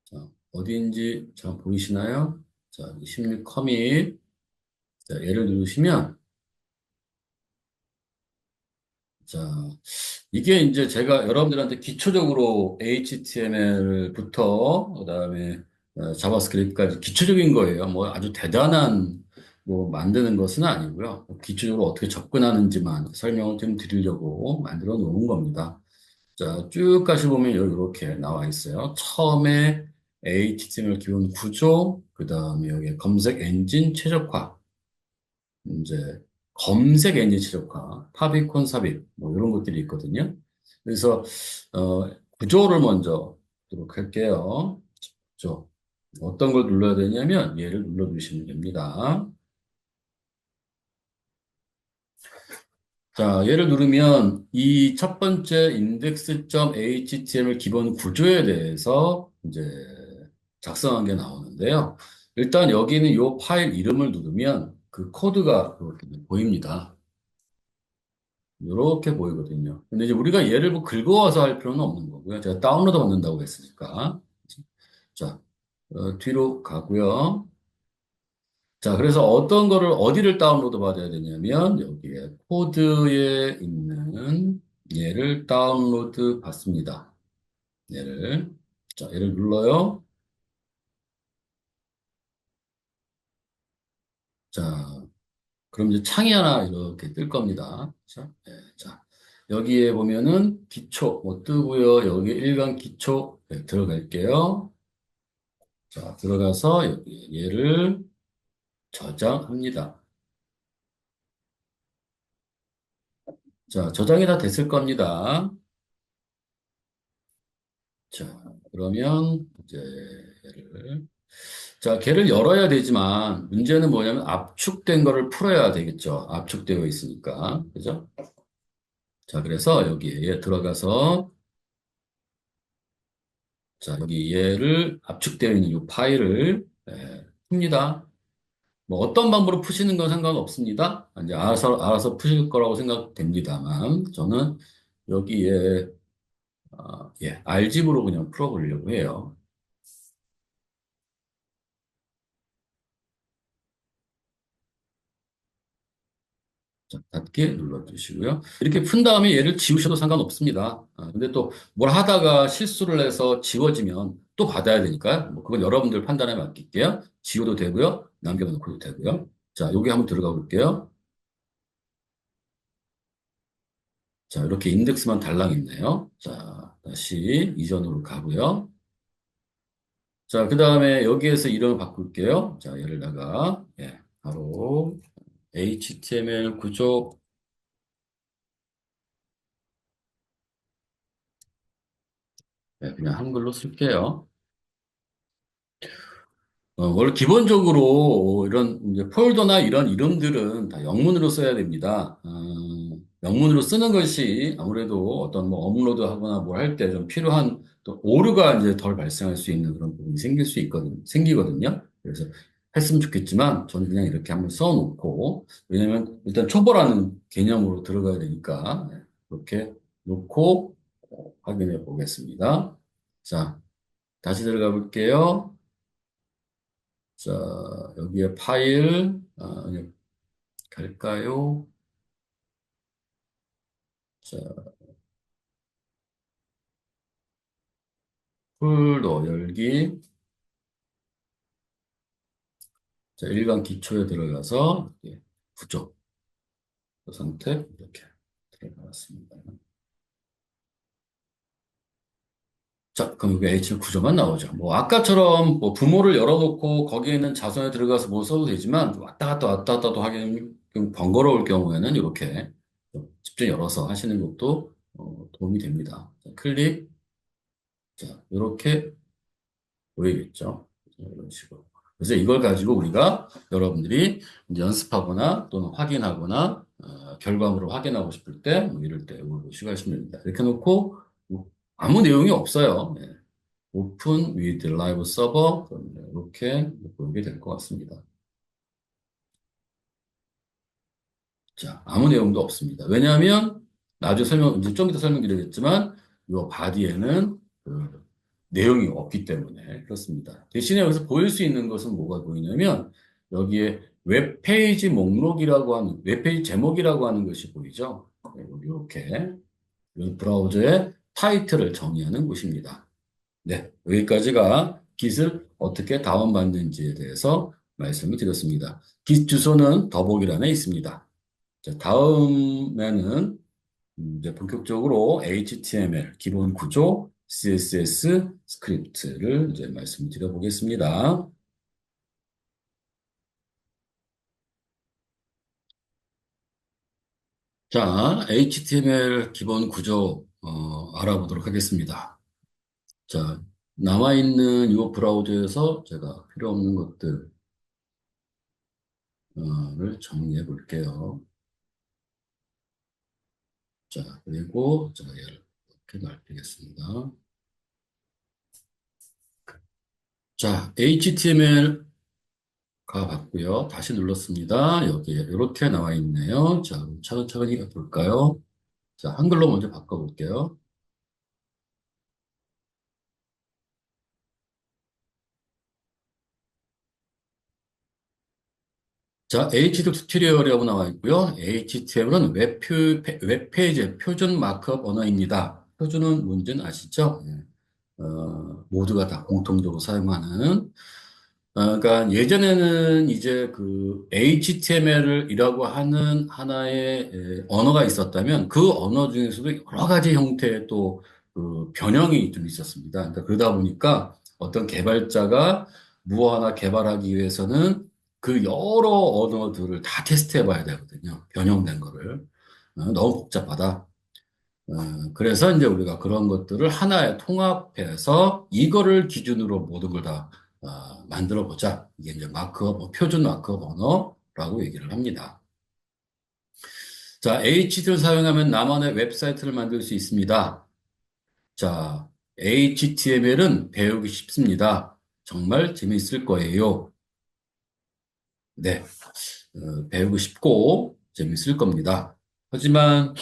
자, 어디인지 잘 보이시나요? 자, 16 커밋. 자, 얘를 누르시면, 자, 이게 이제 제가 여러분들한테 기초적으로 HTML부터 그다음에 자바스크립트까지 기초적인 거예요. 뭐 아주 대단한 뭐 만드는 것은 아니고요. 기초적으로 어떻게 접근하는지만 설명을 좀 드리려고 만들어 놓은 겁니다. 자, 쭉 가시 보면 여기 이렇게 나와 있어요. 처음에 HTML 기본 구조, 그다음에 여기 검색 엔진 최적화, 이제 검색 엔진 최적화, 파비콘 삽입, 뭐 이런 것들이 있거든요. 그래서 구조를 먼저 보도록 할게요. 구조. 어떤 걸 눌러야 되냐면 얘를 눌러주시면 됩니다. 자, 얘를 누르면 이 첫 번째 index.html 기본 구조에 대해서 이제 작성한 게 나오는데요. 일단 여기는 이 파일 이름을 누르면 그 코드가 이렇게 보입니다. 이렇게 보이거든요. 근데 이제 우리가 얘를 뭐 긁어와서 할 필요는 없는 거고요. 제가 다운로드 받는다고 했으니까. 자, 뒤로 가고요. 자, 그래서 어떤 거를, 어디를 다운로드 받아야 되냐면, 여기에 코드에 있는 얘를 다운로드 받습니다. 얘를. 자, 얘를 눌러요. 자, 그럼 이제 창이 하나 이렇게 뜰 겁니다. 자, 예, 자, 여기에 보면은 기초, 뭐 뜨고요. 여기 일간 기초, 들어갈게요. 자, 들어가서 여기 얘를 저장합니다. 자, 저장이 다 됐을 겁니다. 자, 그러면 이제 얘를 자, 걔를 열어야 되지만 문제는 뭐냐면 압축된 거를 풀어야 되겠죠. 압축되어 있으니까. 그죠? 자, 그래서 여기에 들어가서 자, 여기 얘를 압축되어 있는 이 파일을 풉니다. 뭐 어떤 방법으로 푸시는 건 상관없습니다. 이제 알아서 푸실 거라고 생각됩니다만 저는 여기에 R집으로 그냥 풀어보려고 해요. 닫기 눌러주시고요. 이렇게 푼 다음에 얘를 지우셔도 상관없습니다. 근데 또 뭘 하다가 실수를 해서 지워지면 또 받아야 되니까 뭐 그건 여러분들 판단에 맡길게요. 지워도 되고요. 남겨놓고도 되고요. 자, 여기 한번 들어가 볼게요. 자, 이렇게 인덱스만 달랑 있네요. 자, 다시 이전으로 가고요. 자, 그 다음에 여기에서 이름을 바꿀게요. 자, 얘를다가, 예, 바로 HTML 구조, 예, 그냥 한글로 쓸게요. 원래 기본적으로 이런 이제 폴더나 이런 이름들은 다 영문으로 써야 됩니다. 영문으로 쓰는 것이 아무래도 어떤 뭐 업로드하거나 뭘 할 때 좀 필요한 또 오류가 이제 덜 발생할 수 있는 그런 부분이 생기거든요. 그래서 했으면 좋겠지만 저는 그냥 이렇게 한번 써놓고 왜냐면 일단 초보라는 개념으로 들어가야 되니까 네, 이렇게 놓고 확인해 보겠습니다. 자, 다시 들어가 볼게요. 자, 여기에 파일, 그냥 갈까요? 자, 폴더 열기. 자, 일반 기초에 들어가서, 이렇게 구조, 선택, 이렇게 들어가봤습니다. 자, 그럼 여기 H 구조만 나오죠. 뭐, 아까처럼 뭐 부모를 열어놓고 거기에 있는 자손에 들어가서 뭐 써도 되지만, 왔다 갔다도 하기는 좀 번거로울 경우에는 이렇게 좀 직접 열어서 하시는 것도 도움이 됩니다. 자, 클릭. 자, 이렇게 보이겠죠? 이런 식으로. 그래서 이걸 가지고 우리가 여러분들이 이제 연습하거나 또는 확인하거나 결과물을 확인하고 싶을 때, 뭐 이럴 때 이걸로 시작하시면 됩니다. 이렇게 놓고 뭐 아무 내용이 없어요. 예. 오픈 with live server 이렇게 보이게 될 것 같습니다. 자, 아무 내용도 없습니다. 왜냐하면 나중에 이제 좀 이따 설명드리겠지만 이 바디에는 그 내용이 없기 때문에 그렇습니다. 대신에 여기서 보일 수 있는 것은 뭐가 보이냐면 여기에 웹페이지 목록이라고 하는 웹페이지 제목이라고 하는 것이 보이죠. 네, 이렇게 브라우저의 타이틀을 정의하는 곳입니다. 네, 여기까지가 깃을 어떻게 다운받는지에 대해서 말씀을 드렸습니다. 깃 주소는 더보기란에 있습니다. 자, 다음에는 이제 본격적으로 HTML 기본 구조, CSS 스크립트를 이제 말씀드려 보겠습니다. 자, HTML 기본 구조 알아보도록 하겠습니다. 자, 남아있는 이 브라우저에서 제가 필요 없는 것들을 정리해 볼게요. 자, 그리고 제가 얘를 이렇게 넓히겠습니다. 자, HTML 가봤고요. 다시 눌렀습니다. 여기에 이렇게 나와 있네요. 자, 차근차근히 볼까요? 자, 한글로 먼저 바꿔볼게요. 자, HTML 튜토리얼이라고 나와 있고요. HTML은 웹페이지의 표준 마크업 언어입니다. 표준은 뭔지는 아시죠? 예. 모두가 다 공통적으로 사용하는 그러니까 예전에는 이제 그 HTML이라고 하는 하나의 언어가 있었다면 그 언어 중에서도 여러 가지 형태의 또 그 변형이 좀 있었습니다. 그러니까 그러다 보니까 어떤 개발자가 무엇 하나 개발하기 위해서는 그 여러 언어들을 다 테스트해 봐야 되거든요. 변형된 거를. 너무 복잡하다. 그래서 이제 우리가 그런 것들을 하나에 통합해서 이거를 기준으로 모든 걸 다 만들어 보자. 이게 이제 마크업, 표준 마크업 언어라고 얘기를 합니다. 자, HTML 사용하면 나만의 웹사이트를 만들 수 있습니다. 자, HTML은 배우기 쉽습니다. 정말 재미있을 거예요. 네, 배우고 싶고 재미있을 겁니다. 하지만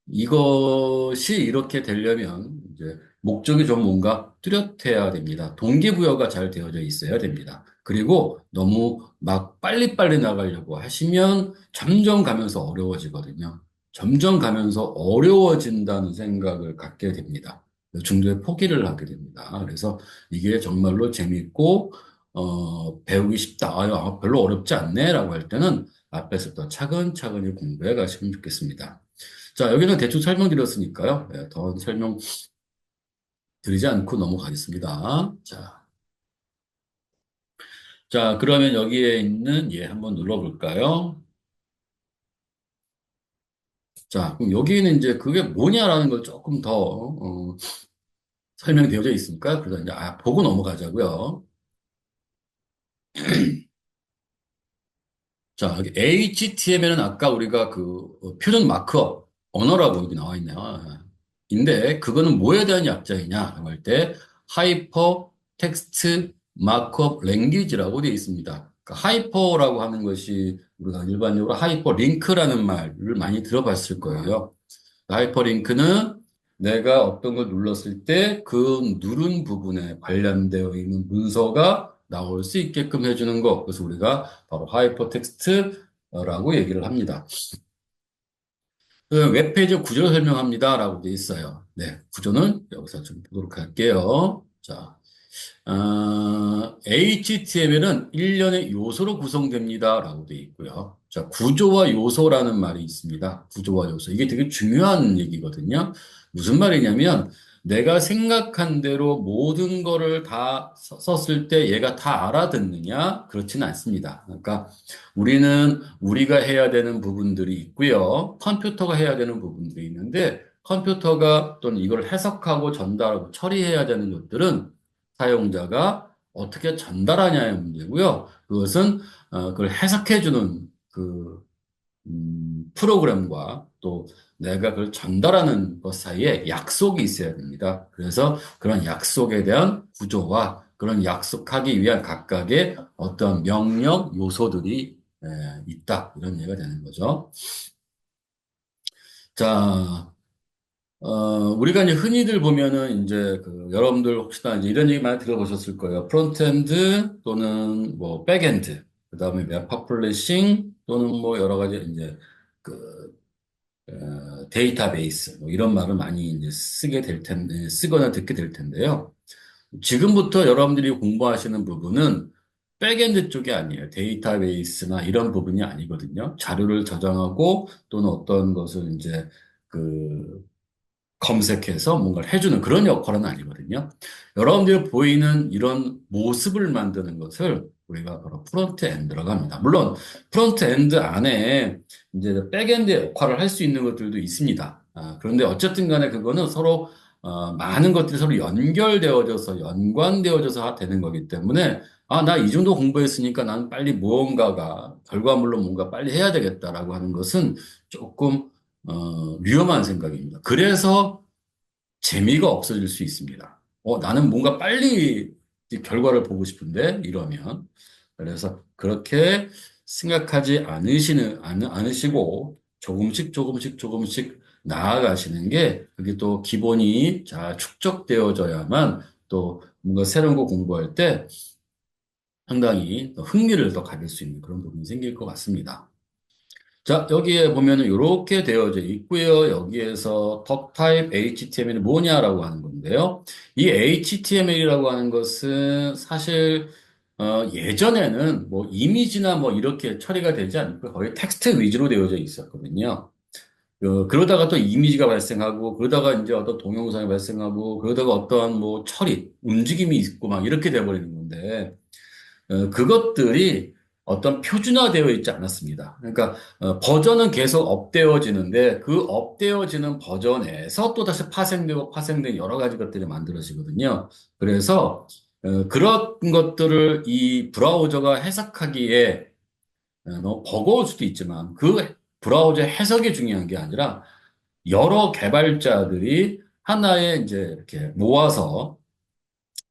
이것이 이렇게 되려면 이제 목적이 좀 뭔가 뚜렷해야 됩니다. 동기부여가 잘 되어져 있어야 됩니다. 그리고 너무 막 빨리빨리 나가려고 하시면 점점 가면서 어려워지거든요. 점점 가면서 어려워진다는 생각을 갖게 됩니다. 중도에 포기를 하게 됩니다. 그래서 이게 정말로 재밌고, 배우기 쉽다. 별로 어렵지 않네. 라고 할 때는 앞에서부터 차근차근히 공부해 가시면 좋겠습니다. 자, 여기는 대충 설명드렸으니까요. 더 설명 드리지 않고 넘어가겠습니다. 자, 그러면 여기에 있는 한번 눌러볼까요? 자, 그럼 여기는 이제 그게 뭐냐라는 걸 조금 더 설명되어져 있으니까 그래서 이제 보고 넘어가자고요. 자, 여기 HTML은 아까 우리가 그 표준 마크업 언어라고 여기 나와 있네요. 인데 그거는 뭐에 대한 약자이냐 할 때 하이퍼 텍스트 마크업 랭귀지라고 되어 있습니다. 그러니까 하이퍼라고 하는 것이 우리가 일반적으로 하이퍼 링크라는 말을 많이 들어봤을 거예요. 하이퍼링크는 내가 어떤 걸 눌렀을 때 그 누른 부분에 관련되어 있는 문서가 나올 수 있게끔 해주는 거. 그래서 우리가 바로 하이퍼텍스트라고 얘기를 합니다. 그 웹페이지 구조를 설명합니다라고 돼 있어요. 네, 구조는 여기서 좀 보도록 할게요. 자, HTML은 일련의 요소로 구성됩니다라고 되어 있고요. 자, 구조와 요소라는 말이 있습니다. 구조와 요소. 이게 되게 중요한 얘기거든요. 무슨 말이냐면 내가 생각한 대로 모든 거를 다 썼을 때 얘가 다 알아듣느냐? 그렇지는 않습니다. 그러니까 우리는 우리가 해야 되는 부분들이 있고요. 컴퓨터가 해야 되는 부분들이 있는데 컴퓨터가 또는 이걸 해석하고 전달하고 처리해야 되는 것들은 사용자가 어떻게 전달하냐의 문제고요. 그것은 그걸 해석해주는 그 프로그램과 또 내가 그걸 전달하는 것 사이에 약속이 있어야 됩니다. 그래서 그런 약속에 대한 구조와 그런 약속하기 위한 각각의 어떤 명령 요소들이 있다. 이런 얘기가 되는 거죠. 자, 우리가 이제 흔히들 보면은 이제 그 여러분들 혹시나 이제 이런 얘기 많이 들어보셨을 거예요. 프론트엔드 또는 뭐 백엔드, 그다음에 웹 퍼블리싱 또는 뭐 여러 가지 이제 그 데이터베이스 뭐 이런 말을 많이 이제 쓰게 될 텐데 쓰거나 듣게 될 텐데요. 지금부터 여러분들이 공부하시는 부분은 백엔드 쪽이 아니에요. 데이터베이스나 이런 부분이 아니거든요. 자료를 저장하고 또는 어떤 것을 이제 그 검색해서 뭔가를 해주는 그런 역할은 아니거든요. 여러분들이 보이는 이런 모습을 만드는 것을 우리가 바로 프론트 엔드라고 합니다. 물론 프론트 엔드 안에 이제 백엔드 역할을 할 수 있는 것들도 있습니다. 그런데 어쨌든 간에 그거는 서로 많은 것들이 서로 연결되어져서 연관되어져서 되는 거기 때문에 나 이 정도 공부했으니까 난 빨리 무언가가 결과물로 뭔가 빨리 해야 되겠다라고 하는 것은 조금 위험한 생각입니다. 그래서 재미가 없어질 수 있습니다. 나는 뭔가 빨리 이 결과를 보고 싶은데 이러면 그래서 그렇게 생각하지 않으시고 조금씩 나아가시는 게 그게 또 기본이 잘 축적되어져야만 또 뭔가 새로운 거 공부할 때 상당히 더 흥미를 더 가질 수 있는 그런 부분이 생길 것 같습니다. 자, 여기에 보면은 이렇게 되어져 있고요. 여기에서 덕 타입 HTML이 뭐냐라고 하는 건데요. 이 HTML이라고 하는 것은 사실 예전에는 뭐 이미지나 뭐 이렇게 처리가 되지 않고 거의 텍스트 위주로 되어져 있었거든요. 그러다가 또 이미지가 발생하고 그러다가 이제 어떤 동영상이 발생하고 그러다가 어떠한 뭐 처리, 움직임이 있고 막 이렇게 돼버리는 건데 그것들이 어떤 표준화되어 있지 않았습니다. 그러니까 버전은 계속 업되어지는데 그 업되어지는 버전에서 또 다시 파생되고 파생된 여러 가지 것들이 만들어지거든요. 그래서 그런 것들을 이 브라우저가 해석하기에 너무 버거울 수도 있지만 그 브라우저 해석이 중요한 게 아니라 여러 개발자들이 하나에 이제 이렇게 모아서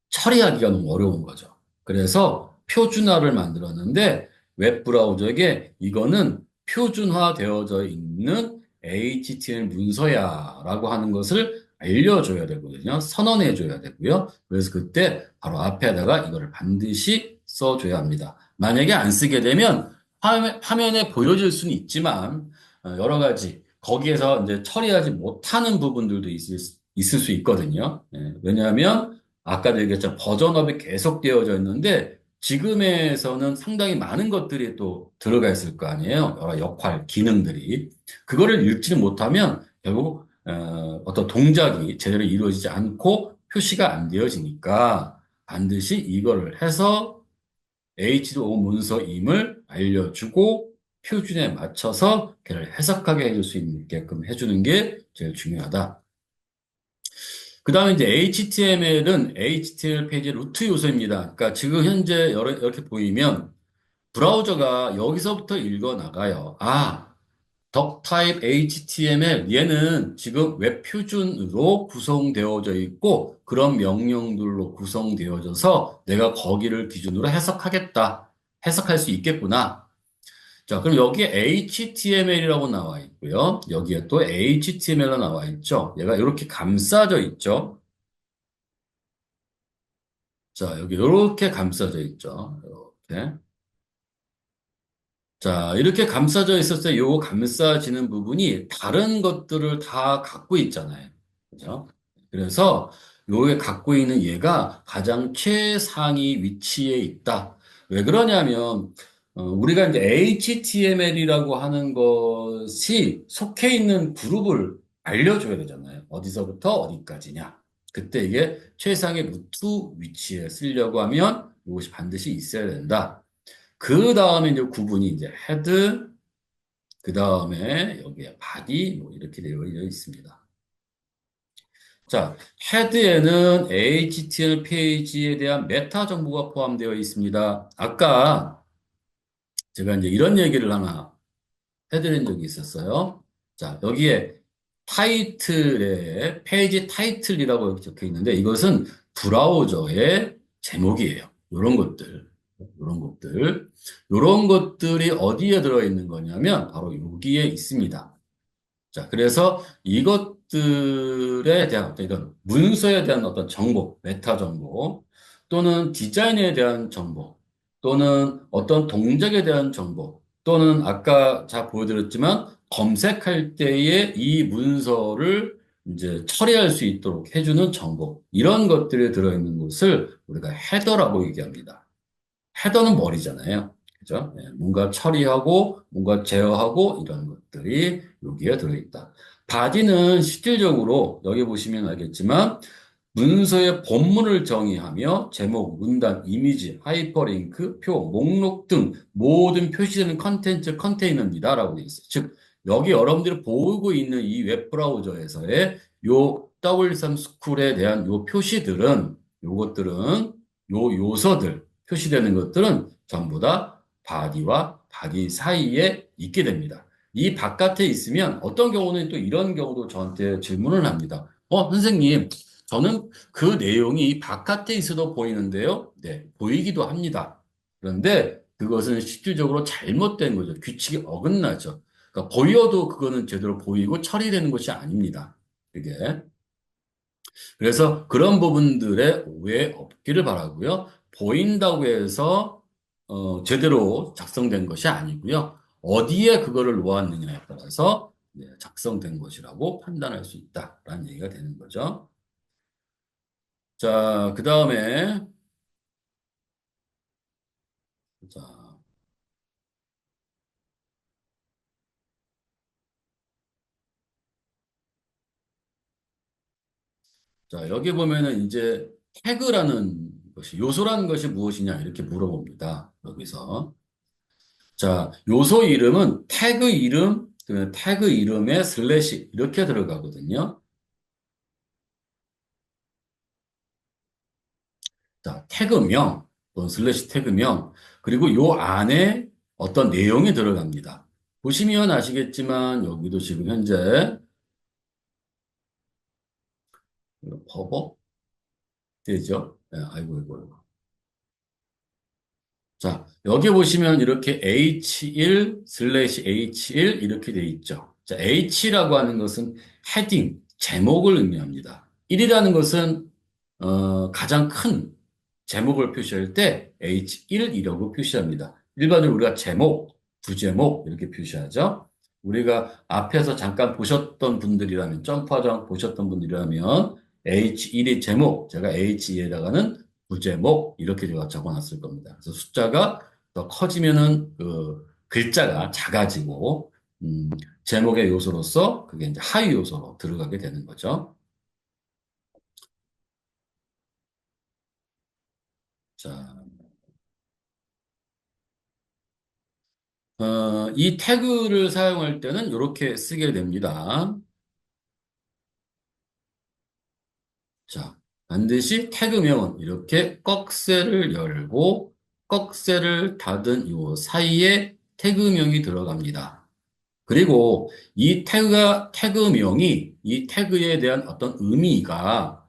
처리하기가 너무 어려운 거죠. 그래서 표준화를 만들었는데 웹브라우저에게 이거는 표준화 되어져 있는 HTML 문서야라고 하는 것을 알려줘야 되거든요. 선언해줘야 되고요. 그래서 그때 바로 앞에다가 이거를 반드시 써줘야 합니다. 만약에 안 쓰게 되면 화면에 보여질 수는 있지만 여러 가지 거기에서 이제 처리하지 못하는 부분들도 있을 수 있거든요. 예, 왜냐하면 아까도 얘기했지만 버전업이 계속 되어져 있는데 지금에서는 상당히 많은 것들이 또 들어가 있을 거 아니에요. 여러 역할, 기능들이. 그거를 읽지는 못하면 결국 어떤 동작이 제대로 이루어지지 않고 표시가 안 되어지니까 반드시 이거를 해서 H2O 문서임을 알려주고 표준에 맞춰서 걔를 해석하게 해줄 수 있게끔 해주는 게 제일 중요하다. 그 다음에 이제 HTML은 HTML 페이지 루트 요소입니다. 그러니까 지금 현재 이렇게 보이면 브라우저가 여기서부터 읽어 나가요. 아, 덕 타입 HTML 얘는 지금 웹 표준으로 구성되어져 있고 그런 명령들로 구성되어져서 내가 거기를 기준으로 해석하겠다. 해석할 수 있겠구나. 자, 그럼 여기에 HTML이라고 나와 있고요. 여기에 또 HTML로 나와 있죠. 얘가 이렇게 감싸져 있죠. 자, 여기 이렇게 감싸져 있죠. 이렇게. 자, 이렇게 감싸져 있었을 때 요 감싸지는 부분이 다른 것들을 다 갖고 있잖아요. 그죠? 그래서 요게 갖고 있는 얘가 가장 최상위 위치에 있다. 왜 그러냐면, 우리가 이제 HTML이라고 하는 것이 속해 있는 그룹을 알려줘야 되잖아요. 어디서부터 어디까지냐. 그때 이게 최상의 루트 위치에 쓰려고 하면 이것이 반드시 있어야 된다. 그 다음에 이제 구분이 이제 헤드, 그 다음에 여기에 바디, 뭐 이렇게 되어 있습니다. 자, 헤드에는 HTML 페이지에 대한 메타 정보가 포함되어 있습니다. 아까 제가 이제 이런 얘기를 하나 해드린 적이 있었어요. 자, 여기에 타이틀에 페이지 타이틀이라고 이렇게 적혀 있는데 이것은 브라우저의 제목이에요. 이런 것들. 이런 것들. 이런 것들이 어디에 들어있는 거냐면 바로 여기에 있습니다. 자, 그래서 이것들에 대한 어떤 이런 문서에 대한 어떤 정보, 메타 정보, 또는 디자인에 대한 정보, 또는 어떤 동작에 대한 정보, 또는 아까 자 보여드렸지만 검색할 때에 이 문서를 이제 처리할 수 있도록 해주는 정보, 이런 것들이 들어있는 것을 우리가 헤더라고 얘기합니다. 헤더는 머리잖아요. 그죠? 예, 뭔가 처리하고, 뭔가 제어하고, 이런 것들이 여기에 들어있다. 바디는 실질적으로, 여기 보시면 알겠지만, 문서의 본문을 정의하며, 제목, 문단, 이미지, 하이퍼링크, 표, 목록 등 모든 표시되는 컨텐츠 컨테이너입니다. 라고 되어 있어요. 즉, 여기 여러분들이 보고 있는 이 웹브라우저에서의 요 W3 스쿨에 대한 요 표시들은, 요것들은, 요 요소들, 표시되는 것들은 전부 다 바디와 바디 사이에 있게 됩니다. 이 바깥에 있으면 어떤 경우는 또 이런 경우도 저한테 질문을 합니다. 선생님, 저는 그 내용이 바깥에 있어도 보이는데요. 네, 보이기도 합니다. 그런데 그것은 실질적으로 잘못된 거죠. 규칙이 어긋나죠. 그러니까 보여도 그거는 제대로 보이고 처리되는 것이 아닙니다. 그게. 그래서 그런 부분들에 오해 없기를 바라고요. 보인다고 해서 제대로 작성된 것이 아니고요. 어디에 그거를 놓았느냐에 따라서 네, 작성된 것이라고 판단할 수 있다라는 얘기가 되는 거죠. 자, 그 다음에 자, 여기 보면은 이제 태그라는 것이 요소라는 것이 무엇이냐 이렇게 물어봅니다. 여기서. 자, 요소 이름은 태그 이름, 그 태그 이름에 슬래시 이렇게 들어가거든요. 자, 태그명, 또는 슬래시 태그명, 그리고 요 안에 어떤 내용이 들어갑니다. 보시면 아시겠지만 여기도 지금 현재 버벅 되죠? 네, 아이고, 아이고, 아이고. 자, 여기 보시면 이렇게 H1 슬래시 H1 이렇게 돼 있죠. 자, H라고 하는 것은 헤딩, 제목을 의미합니다. 1이라는 것은 가장 큰 제목을 표시할 때 H1이라고 표시합니다. 일반적으로 우리가 제목, 부제목 이렇게 표시하죠. 우리가 앞에서 잠깐 보셨던 분들이라면 점프하장 보셨던 분들이라면 H1이 제목, 제가 H2에다가는 부제목 이렇게 제가 적어놨을 겁니다. 그래서 숫자가 더 커지면은 그 글자가 작아지고 제목의 요소로서 그게 이제 하위 요소로 들어가게 되는 거죠. 자, 이 태그를 사용할 때는 이렇게 쓰게 됩니다. 자, 반드시 태그명은 이렇게 꺽쇠를 열고 꺽쇠를 닫은 요 사이에 태그명이 들어갑니다. 그리고 이 태그명이 이 태그에 대한 어떤 의미가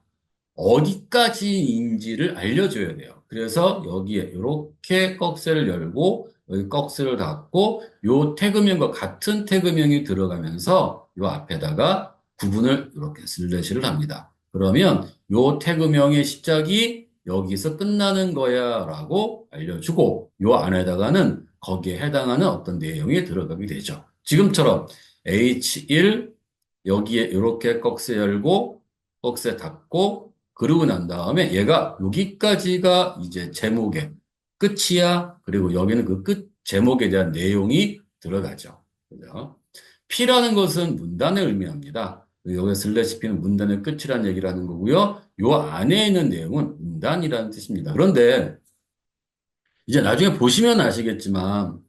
어디까지인지를 알려줘야 돼요. 그래서 여기에 이렇게 꺽쇠를 열고 여기 꺽쇠를 닫고 요 태그명과 같은 태그명이 들어가면서 요 앞에다가 구분을 이렇게 슬래시를 합니다. 그러면 요 태그명의 시작이 여기서 끝나는 거야라고 알려주고 요 안에다가는 거기에 해당하는 어떤 내용이 들어가게 되죠. 지금처럼 H1 여기에 이렇게 꺽쇠 열고 꺽쇠 닫고 그러고 난 다음에 얘가 여기까지가 이제 제목의 끝이야. 그리고 여기는 그 끝 제목에 대한 내용이 들어가죠. 그죠? P라는 것은 문단을 의미합니다. 여기 슬래시 P는 문단의 끝이라는 얘기를 하는 거고요. 요 안에 있는 내용은 문단이라는 뜻입니다. 그런데 이제 나중에 보시면 아시겠지만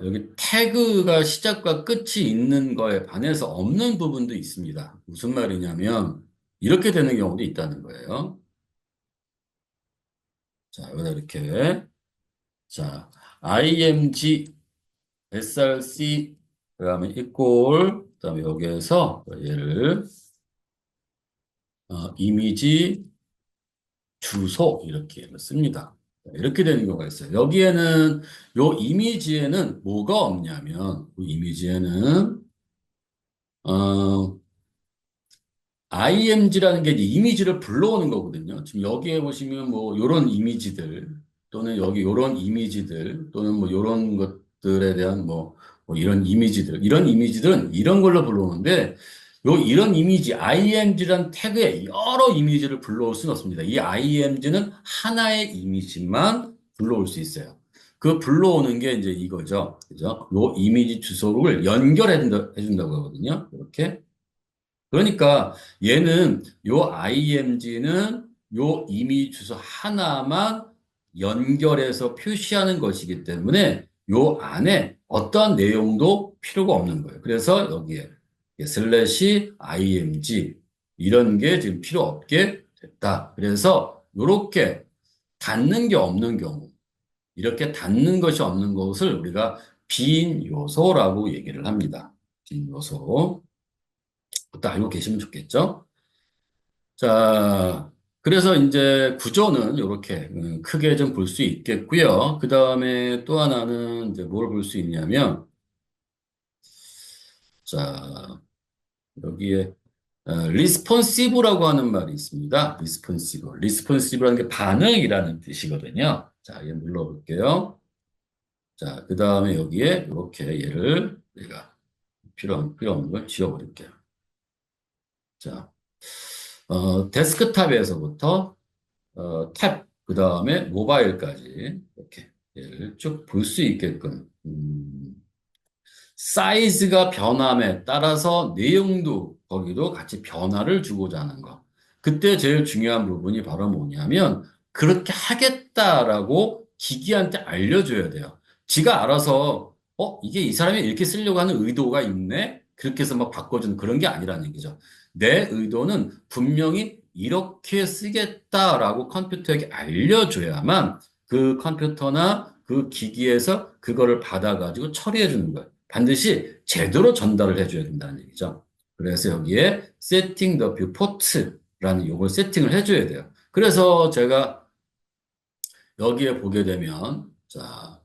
여기 태그가 시작과 끝이 있는 거에 반해서 없는 부분도 있습니다. 무슨 말이냐면, 이렇게 되는 경우도 있다는 거예요. 자, 여기다 이렇게. 자, img, src, 그 다음에 equal, 그 다음에 여기에서 얘를, 이미지, 주소, 이렇게 씁니다. 이렇게 되는 경우가 있어요. 여기에는, 요 이미지에는 뭐가 없냐면, 그 이미지에는, 어, img라는 게 이제 이미지를 불러오는 거거든요. 지금 여기에 보시면 뭐 요런 이미지들 또는 여기 요런 이미지들 또는 뭐 요런 것들에 대한 뭐 이런 이미지들 이런 이미지들은 이런 걸로 불러오는데 요 이런 이미지 img란 태그에 여러 이미지를 불러올 수는 없습니다. 이 img는 하나의 이미지만 불러올 수 있어요. 그 불러오는 게 이제 이거죠. 그죠? 요 이미지 주소를 해준다고 하거든요. 이렇게. 그러니까 얘는 요 img는 요 이미 주소 하나만 연결해서 표시하는 것이기 때문에 요 안에 어떠한 내용도 필요가 없는 거예요. 그래서 여기에 슬래시 img 이런 게 지금 필요 없게 됐다. 그래서 요렇게 닫는 게 없는 경우, 이렇게 닫는 것이 없는 것을 우리가 빈 요소라고 얘기를 합니다. 빈 요소. 그것도 알고 계시면 좋겠죠? 자, 그래서 이제 구조는 이렇게 크게 좀 볼 수 있겠고요. 그 다음에 또 하나는 이제 뭘 볼 수 있냐면, 자, 여기에 리스폰시브라고 하는 말이 있습니다. 리스폰시브. 리스폰시브라는 게 반응이라는 뜻이거든요. 자, 얘 눌러볼게요. 자, 그 다음에 여기에 이렇게 얘를 내가 필요 없는 걸 지워버릴게요. 자, 데스크탑에서부터 탭, 그 다음에 모바일까지 이렇게 얘를 쭉 볼 수 있게끔 사이즈가 변함에 따라서 내용도 거기도 같이 변화를 주고자 하는 거. 그때 제일 중요한 부분이 바로 뭐냐면 그렇게 하겠다라고 기기한테 알려줘야 돼요. 지가 알아서 이게 이 사람이 이렇게 쓰려고 하는 의도가 있네? 그렇게 해서 막 바꿔주는 그런 게 아니라는 얘기죠. 내 의도는 분명히 이렇게 쓰겠다라고 컴퓨터에게 알려줘야만 그 컴퓨터나 그 기기에서 그거를 받아가지고 처리해 주는 거예요. 반드시 제대로 전달을 해줘야 된다는 얘기죠. 그래서 여기에 setting the viewport라는 요걸 세팅을 해줘야 돼요. 그래서 제가 여기에 보게 되면, 자,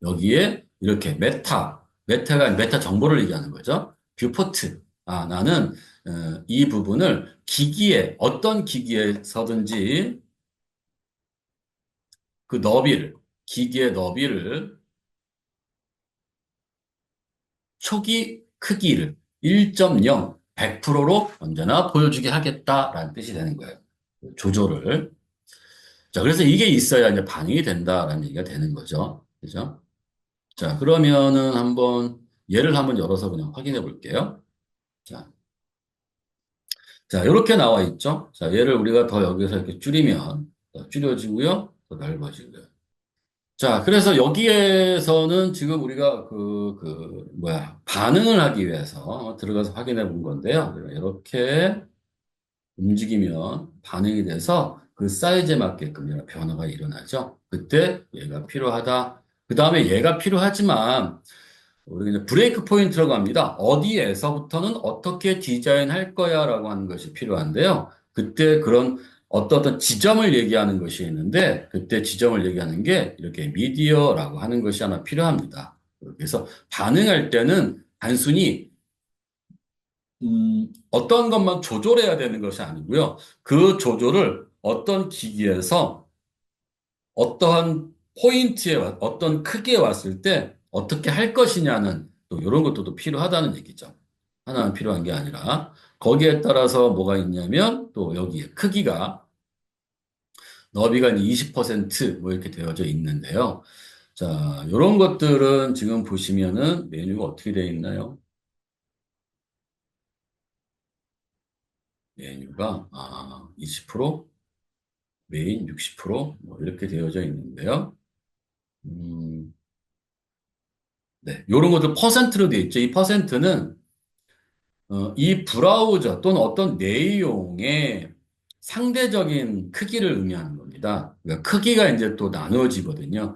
여기에 이렇게 메타가 메타 정보를 얘기하는 거죠. 뷰포트. 아, 나는 이 부분을 기기에, 어떤 기기에서든지 그 너비를, 기기의 너비를 초기 크기를 1.0, 100%로 언제나 보여주게 하겠다라는 뜻이 되는 거예요. 조조를. 자, 그래서 이게 있어야 이제 반응이 된다라는 얘기가 되는 거죠. 그죠? 자, 그러면은 한번 예를 한번 열어서 그냥 확인해 볼게요. 자, 자, 이렇게 나와 있죠. 자, 얘를 우리가 더 여기서 이렇게 줄이면 더 줄여지고요. 더 넓어지고요. 자, 그래서 여기에서는 지금 우리가 반응을 하기 위해서 들어가서 확인해 본 건데요. 이렇게 움직이면 반응이 돼서 그 사이즈에 맞게끔 이런 변화가 일어나죠. 그때 얘가 필요하다. 그 다음에 얘가 필요하지만 우리가 이제 브레이크 포인트라고 합니다. 어디에서부터는 어떻게 디자인할 거야라고 하는 것이 필요한데요. 그때 그런 어떤 지점을 얘기하는 것이 있는데 그때 지점을 얘기하는 게 이렇게 미디어라고 하는 것이 하나 필요합니다. 그래서 반응할 때는 단순히 어떤 것만 조절해야 되는 것이 아니고요. 그 조절을 어떤 기기에서 어떠한 포인트에, 어떤 크기에 왔을 때 어떻게 할 것이냐는 또 이런 것도 또 필요하다는 얘기죠. 하나는 필요한 게 아니라 거기에 따라서 뭐가 있냐면 또 여기에 크기가 너비가 이제 20%뭐 이렇게 되어져 있는데요. 자, 이런 것들은 지금 보시면은 메뉴가 어떻게 되어 있나요? 메뉴가 20%, 메인 60%뭐 이렇게 되어져 있는데요. 음, 네, 이런 것들 퍼센트로 되어 있죠. 이 퍼센트는 이 브라우저 또는 어떤 내용의 상대적인 크기를 의미하는 겁니다. 그러니까 크기가 이제 또 나누어지거든요.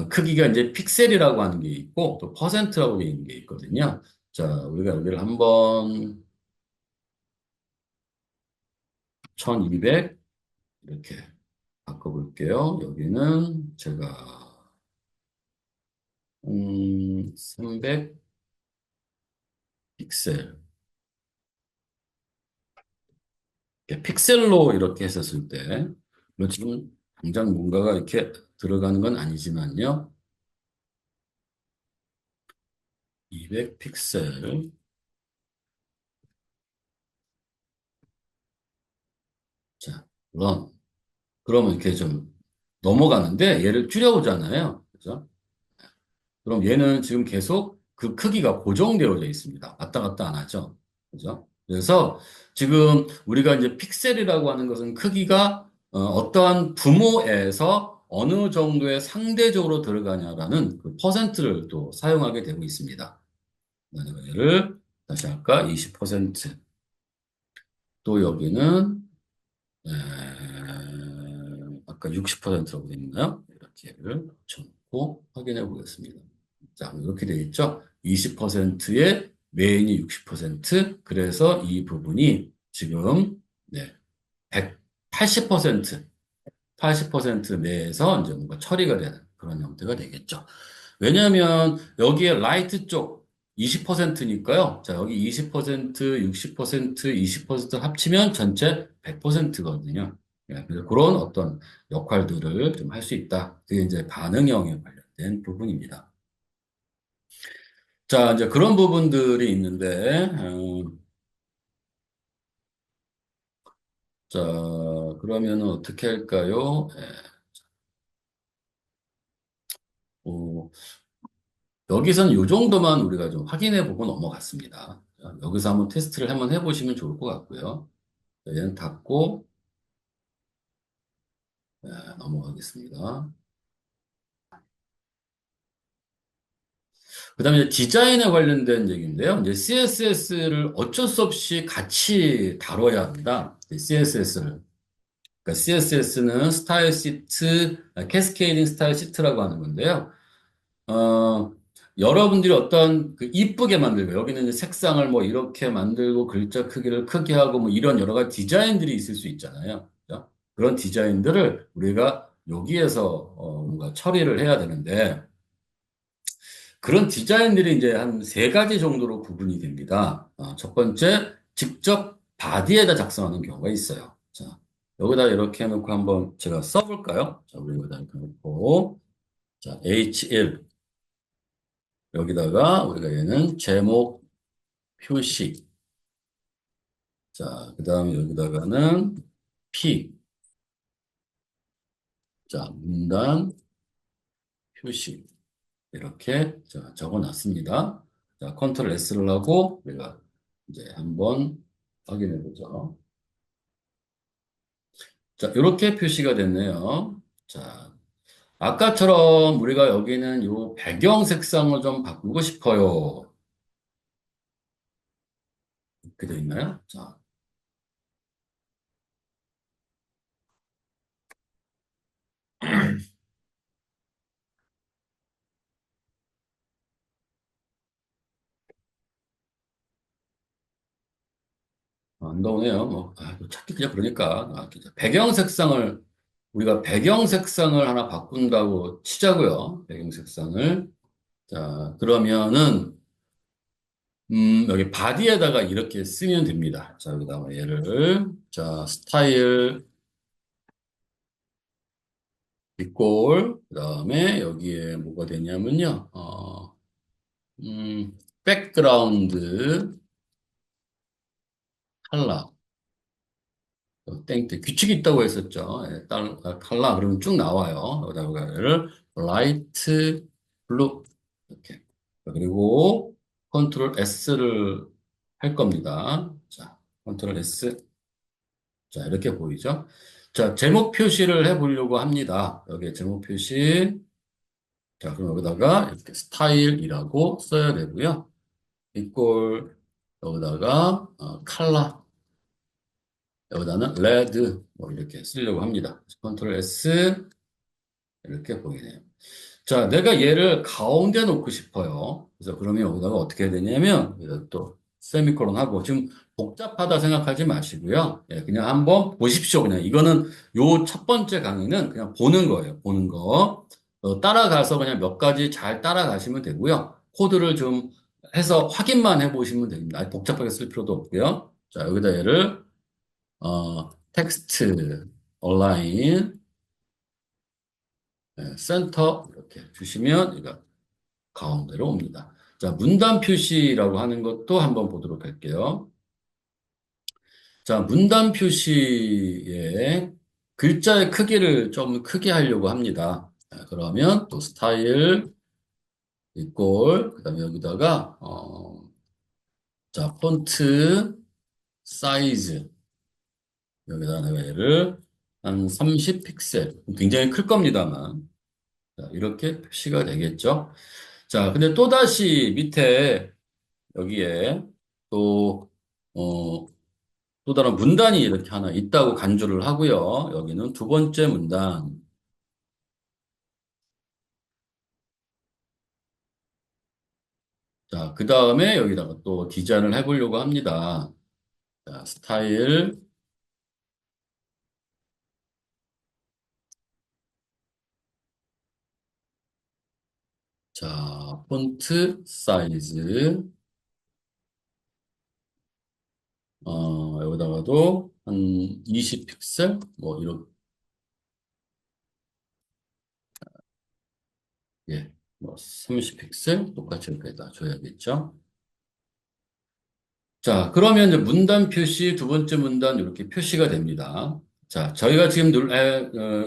크기가 이제 픽셀이라고 하는 게 있고 또 퍼센트라고 되어 있는 게 있거든요. 자, 우리가 여기를 한번 1200 이렇게 바꿔볼게요. 여기는 제가 300 픽셀. 이렇게 픽셀로 이렇게 했었을 때, 물론 지금 당장 뭔가가 이렇게 들어가는 건 아니지만요. 200 픽셀. 자, 런. 그러면 이렇게 좀 넘어가는데 얘를 줄여보잖아요. 그죠? 그럼 얘는 지금 계속 그 크기가 고정되어져 있습니다. 왔다 갔다 안 하죠. 그죠? 그래서 지금 우리가 이제 픽셀이라고 하는 것은 크기가 어떠한 부모에서 어느 정도의 상대적으로 들어가냐라는 그 퍼센트를 또 사용하게 되고 있습니다. 얘를 다시 아까 20%, 또 여기는 에, 아까 60%라고 되어 있나요? 이렇게를 붙여놓고 확인해 보겠습니다. 자, 이렇게 되어 있죠? 20%의 메인이 60%, 그래서 이 부분이 지금 네, 180%, 80% 내에서 이제 뭔가 처리가 되는 그런 형태가 되겠죠. 왜냐하면 여기에 라이트 쪽 20%니까요. 자, 여기 20%, 60%, 20% 합치면 전체 100%거든요. 그래서 그런 어떤 역할들을 좀 할 수 있다. 그게 이제 반응형에 관련된 부분입니다. 자, 이제 그런 부분들이 있는데, 자, 그러면은 어떻게 할까요? 어, 여기서는 이 정도만 우리가 좀 확인해 보고 넘어갔습니다. 자, 여기서 한번 테스트를 한번 해보시면 좋을 것 같고요. 자, 얘는 닫고, 넘어가겠습니다. 그 다음에 디자인에 관련된 얘기인데요. 이제 CSS를 어쩔 수 없이 같이 다뤄야 합니다. CSS를. 그러니까 CSS는 스타일 시트, 캐스케이딩 스타일 시트라고 하는 건데요. 어, 여러분들이 어떤 그 이쁘게 만들고, 여기는 이제 색상을 뭐 이렇게 만들고, 글자 크기를 크게 하고, 뭐 이런 여러 가지 디자인들이 있을 수 있잖아요. 그죠? 그런 디자인들을 우리가 여기에서 뭔가 처리를 해야 되는데, 그런 디자인들이 이제 한 세 가지 정도로 구분이 됩니다. 첫 번째, 직접 바디에다 작성하는 경우가 있어요. 자, 여기다 이렇게 해놓고 한번 제가 써볼까요? 자, 우리 여기다 이렇게 놓고, 자, H1. 여기다가 우리가 얘는 제목 표시. 자, 그 다음에 여기다가는 P. 자, 문단 표시. 이렇게 자, 적어 놨습니다. 자, 컨트롤 S를 하고 우리가 이제 한번 확인해 보죠. 자, 이렇게 표시가 됐네요. 자, 아까처럼 우리가 여기는 요 배경 색상을 좀 바꾸고 싶어요. 이렇게 돼 있나요? 자, 안 나오네요. 뭐, 뭐 찾기 그냥 그러니까. 진짜 배경 색상을, 우리가 배경 색상을 하나 바꾼다고 치자고요. 배경 색상을. 자, 그러면은, 여기 바디에다가 이렇게 쓰면 됩니다. 자, 여기다가 얘를, 자, 스타일, 빅골, 그 다음에 여기에 뭐가 되냐면요. 백그라운드, 칼라. 땡땡 규칙이 있다고 했었죠. 예, 칼라 그러면 쭉 나와요. 여기다가 얘를 라이트 블루 이렇게 그리고 컨트롤 S를 할 겁니다. 자, 컨트롤 S 자 이렇게 보이죠? 자 제목 표시를 해보려고 합니다. 여기에 제목 표시 자 그럼 여기다가 이렇게 스타일이라고 써야 되고요. 이꼴 여기다가 칼라 여기다는 레드 뭐 이렇게 쓰려고 합니다. 컨트롤 S 이렇게 보이네요. 자, 내가 얘를 가운데 놓고 싶어요. 그래서 그러면 여기다가 어떻게 해야 되냐면 여기다 또 세미콜론 하고 지금 복잡하다 생각하지 마시고요. 예, 그냥 한번 보십시오. 그냥 이거는 요 첫 번째 강의는 그냥 보는 거예요. 보는 거. 따라가서 그냥 몇 가지 잘 따라가시면 되고요. 코드를 좀 해서 확인만 해보시면 됩니다. 아주 복잡하게 쓸 필요도 없고요. 자, 여기다 얘를 텍스트, 온라인, 센터 이렇게 주시면 얘가 가운데로 옵니다. 자, 문단 표시라고 하는 것도 한번 보도록 할게요. 자, 문단 표시에 글자의 크기를 좀 크게 하려고 합니다. 자, 그러면 또 스타일, 이꼴, 그 다음에 여기다가, 자, 폰트, 사이즈, 여기다 내가 얘를 한 30 픽셀, 굉장히 클 겁니다만, 자, 이렇게 표시가 되겠죠. 자, 근데 또다시 밑에 여기에 또, 어, 또 다른 문단이 이렇게 하나 있다고 간주를 하고요. 여기는 두 번째 문단. 자, 그 다음에 여기다가 또 디자인을 해보려고 합니다. 자, 스타일, 자, 폰트 사이즈, 여기다가도 한 20 픽셀? 뭐, 이렇게, 예, 뭐, 30 픽셀? 똑같이 이렇게다 줘야겠죠. 자, 그러면 이제 문단 표시, 두 번째 문단 이렇게 표시가 됩니다. 자, 저희가 지금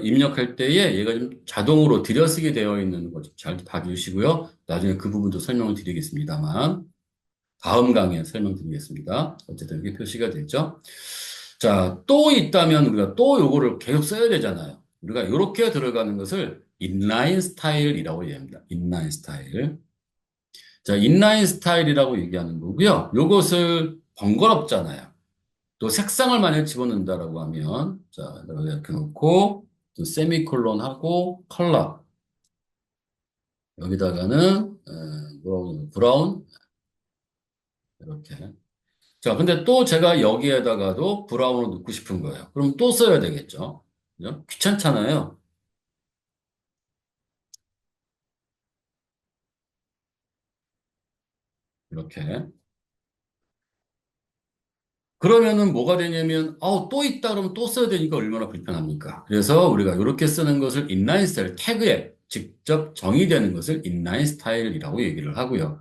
입력할 때에 얘가 좀 자동으로 들여쓰게 되어 있는 거 잘 봐주시고요. 나중에 그 부분도 설명을 드리겠습니다만, 다음 강의에 설명드리겠습니다. 어쨌든 이렇게 표시가 되죠. 자, 또 있다면 우리가 또 요거를 계속 써야 되잖아요. 우리가 이렇게 들어가는 것을 인라인 스타일이라고 얘기합니다. 인라인 스타일. 자, 인라인 스타일이라고 얘기하는 거고요. 요것을 번거롭잖아요. 또 색상을 만약 집어넣는다라고 하면, 자, 이렇게 놓고, 또 세미콜론 하고, 컬러. 여기다가는, 브라운, 이렇게. 자, 근데 또 제가 여기에다가도 브라운을 넣고 싶은 거예요. 그럼 또 써야 되겠죠. 그죠? 귀찮잖아요. 이렇게. 그러면은 뭐가 되냐면, 또 있다 그러면 또 써야 되니까 얼마나 불편합니까? 그래서 우리가 이렇게 쓰는 것을 인라인 스타일, 태그에 직접 정의되는 것을 인라인 스타일이라고 얘기를 하고요.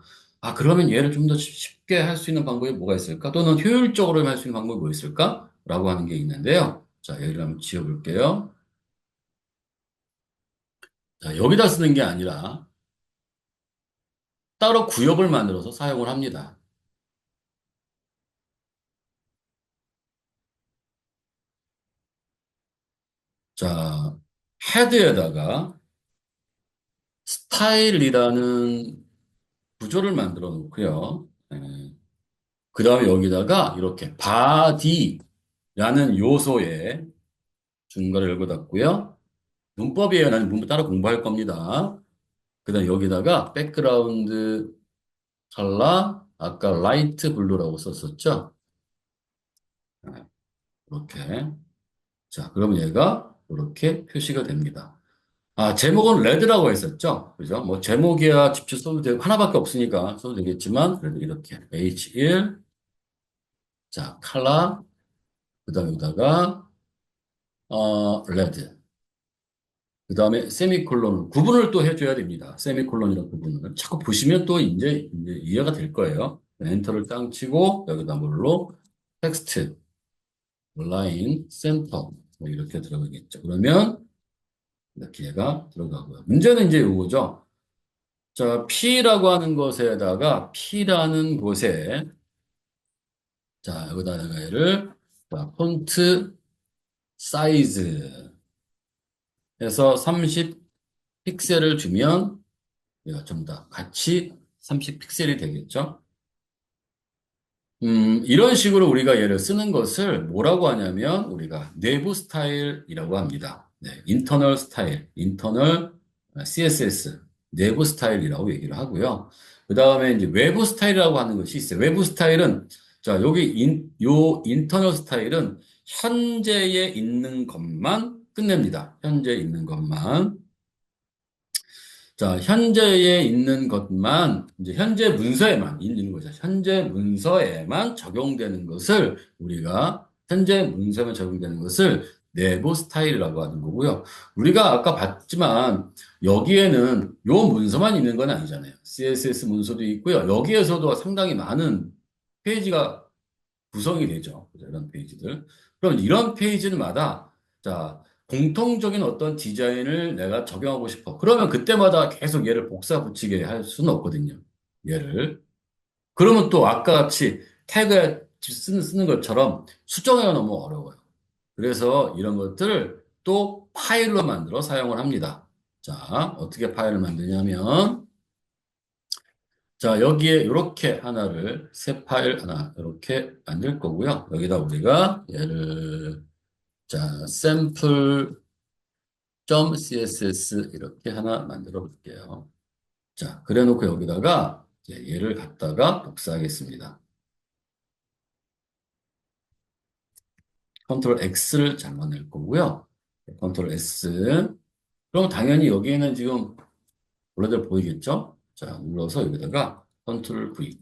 그러면 얘를 좀 더 쉽게 할 수 있는 방법이 뭐가 있을까? 또는 효율적으로 할 수 있는 방법이 뭐 있을까? 라고 하는 게 있는데요. 자, 여기를 한번 지워볼게요. 자, 여기다 쓰는 게 아니라 따로 구역을 만들어서 사용을 합니다. 자, 헤드에다가 스타일이라는 구조를 만들어 놓고요. 그 다음에 여기다가 이렇게 body라는 요소에 중괄호 열고 닫고요. 문법이에요. 나는 문법 따로 공부할 겁니다. 그 다음에 여기다가 백그라운드 컬러 아까 라이트 블루라고 썼었죠. 네, 이렇게. 자, 그러면 얘가 이렇게 표시가 됩니다. 제목은 레드라고 했었죠. 그죠? 뭐 제목이야 직접 써도 되고 하나밖에 없으니까 써도 되겠지만 그래도 이렇게 H1 자, 컬러 그다음에 여기다가 레드. 그다음에 세미콜론 구분을 또 해줘야 됩니다. 세미콜론이랑 구분을 자꾸 보시면 또 이제 이해가 될 거예요. 엔터를 짱 치고 여기다 뭘로 텍스트 라인 센터 뭐 이렇게 들어가겠죠. 그러면 이렇게 얘가 들어가고요. 문제는 이제 이거죠. 자, P라고 하는 것에다가 P라는 곳에 자 여기다가 얘를 자, 폰트 사이즈 해서 30 픽셀을 주면 얘가 전부 다 같이 30 픽셀이 되겠죠. 이런 식으로 우리가 얘를 쓰는 것을 뭐라고 하냐면 우리가 내부 스타일이라고 합니다. 네, 인터널 스타일, 인터널 CSS, 내부 스타일이라고 얘기를 하고요. 그 다음에 이제 외부 스타일이라고 하는 것이 있어요. 외부 스타일은 자 여기 요 인터널 스타일은 현재에 있는 것만 끝냅니다. 현재에 있는 것만. 자, 현재에 있는 것만, 이제 현재 문서에만 있는 거죠. 현재 문서에만 적용되는 것을 우리가, 현재 문서에만 적용되는 것을 내부 스타일이라고 하는 거고요. 우리가 아까 봤지만, 여기에는 요 문서만 있는 건 아니잖아요. CSS 문서도 있고요. 여기에서도 상당히 많은 페이지가 구성이 되죠. 그죠? 이런 페이지들. 그럼 이런 페이지마다 자, 공통적인 어떤 디자인을 내가 적용하고 싶어. 그러면 그때마다 계속 얘를 복사 붙이게 할 수는 없거든요. 얘를. 그러면 또 아까 같이 태그에 쓰는 것처럼 수정하기가 너무 어려워요. 그래서 이런 것들을 또 파일로 만들어 사용을 합니다. 자, 어떻게 파일을 만드냐면 자, 여기에 이렇게 하나를, 새 파일 하나, 이렇게 만들 거고요. 여기다 우리가 얘를, 자, sample.css 이렇게 하나 만들어 볼게요. 자, 그래 놓고 여기다가 이제 얘를 갖다가 복사하겠습니다. 컨트롤 X를 잡아낼 거고요. 컨트롤 S. 그럼 당연히 여기에는 지금 원래대로 보이겠죠? 자, 눌러서 여기다가 컨트롤 V.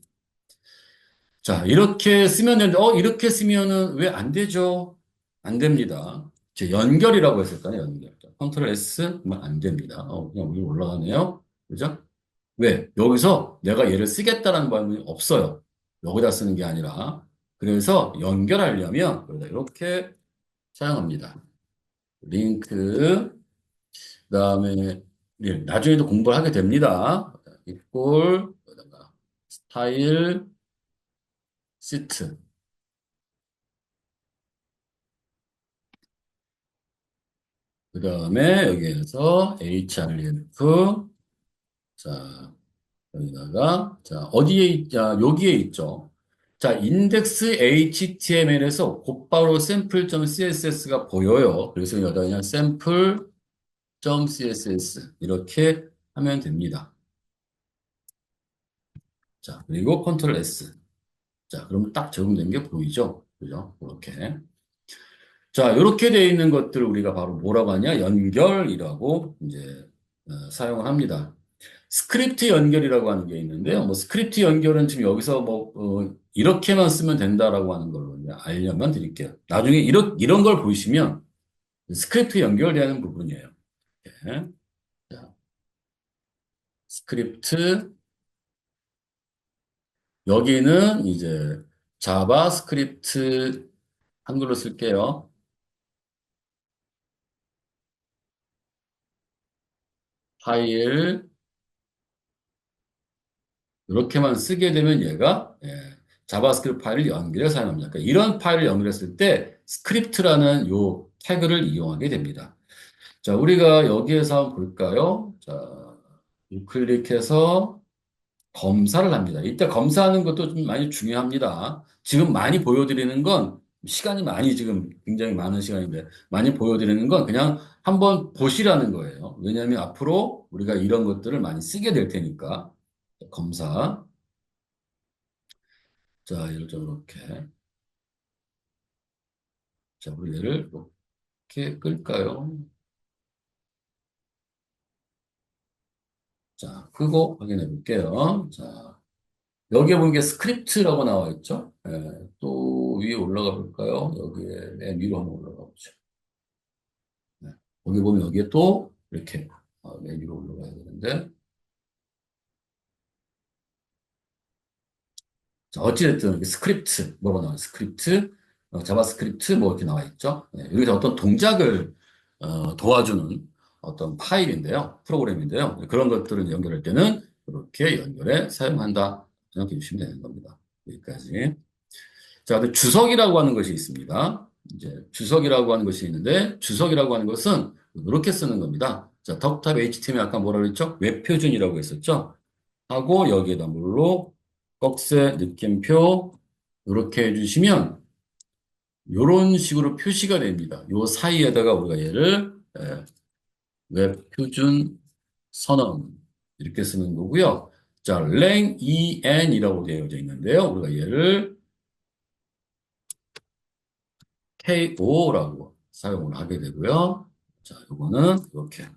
자, 이렇게 쓰면 되는데, 이렇게 쓰면은 왜 안 되죠? 안 됩니다. 연결이라고 했을까요? 연결. 자, 컨트롤 S? 안 됩니다. 그냥 위로 올라가네요. 그죠? 왜? 여기서 내가 얘를 쓰겠다라는 말이 없어요. 여기다 쓰는 게 아니라. 그래서 연결하려면, 여기다 이렇게 사용합니다. 링크, 그 다음에, 나중에도 공부를 하게 됩니다. 이꼴, 여기다가 스타일, 시트. 그 다음에 여기에서 href 자 여기다가 자 어디에 있자 여기에 있죠. 자 인덱스 html에서 곧바로 샘플.css가 보여요. 그래서 여기다 그냥 샘플.css 이렇게 하면 됩니다. 자 그리고 컨트롤 S 자 그러면 딱 적용된 게 보이죠. 그죠? 이렇게 자, 이렇게 되어 있는 것들을 우리가 바로 뭐라고 하냐? 연결이라고 이제 사용을 합니다. 스크립트 연결이라고 하는 게 있는데요. 뭐 스크립트 연결은 지금 여기서 뭐 이렇게만 쓰면 된다라고 하는 걸로 알려만 드릴게요. 나중에 이런 걸 보시면 스크립트 연결되는 부분이에요. 예. 자, 스크립트, 여기는 이제 자바스크립트 한글로 쓸게요. 파일, 이렇게만 쓰게 되면 얘가 자바스크립트 파일을 연결해서 사용합니다. 그러니까 이런 파일을 연결했을 때 스크립트라는 요 태그를 이용하게 됩니다. 자, 우리가 여기에서 한번 볼까요? 자, 우클릭해서 검사를 합니다. 이때 검사하는 것도 좀 많이 중요합니다. 지금 많이 보여드리는 건 시간이 많이 지금 굉장히 많은 시간인데 많이 보여드리는 건 그냥 한번 보시라는 거예요. 왜냐하면 앞으로 우리가 이런 것들을 많이 쓰게 될 테니까. 검사. 자, 얘를 좀 이렇게. 자, 우리 얘를 이렇게 끌까요? 자, 끄고 확인해 볼게요. 자, 여기에 보니까 스크립트라고 나와 있죠? 또 위에 올라가 볼까요? 여기에 맨 위로 한번 올라가 보죠. 네. 거기 보면 여기에 또 이렇게 맨 위로 올라가야 되는데. 자, 어찌됐든 이렇게 스크립트, 뭐가 나와요? 스크립트, 자바스크립트 뭐 이렇게 나와 있죠? 네, 여기서 어떤 동작을 도와주는 어떤 파일인데요. 프로그램인데요. 그런 것들을 연결할 때는 이렇게 연결해 사용한다. 생각해 주시면 되는 겁니다. 여기까지. 자, 근데 주석이라고 하는 것이 있습니다. 이제 주석이라고 하는 것이 있는데 주석이라고 하는 것은 이렇게 쓰는 겁니다. 자, 덕탑 HTML 아까 뭐라 그랬죠? 웹 표준이라고 했었죠? 하고 여기에다 물로 꺽쇠 느낌표 이렇게 해주시면 이런 식으로 표시가 됩니다. 요 사이에다가 우리가 얘를 웹 표준 선언 이렇게 쓰는 거고요. 자, 랭en이라고 되어져 있는데요. 우리가 얘를 KO라고 사용을 하게 되고요. 자, 요거는 이렇게.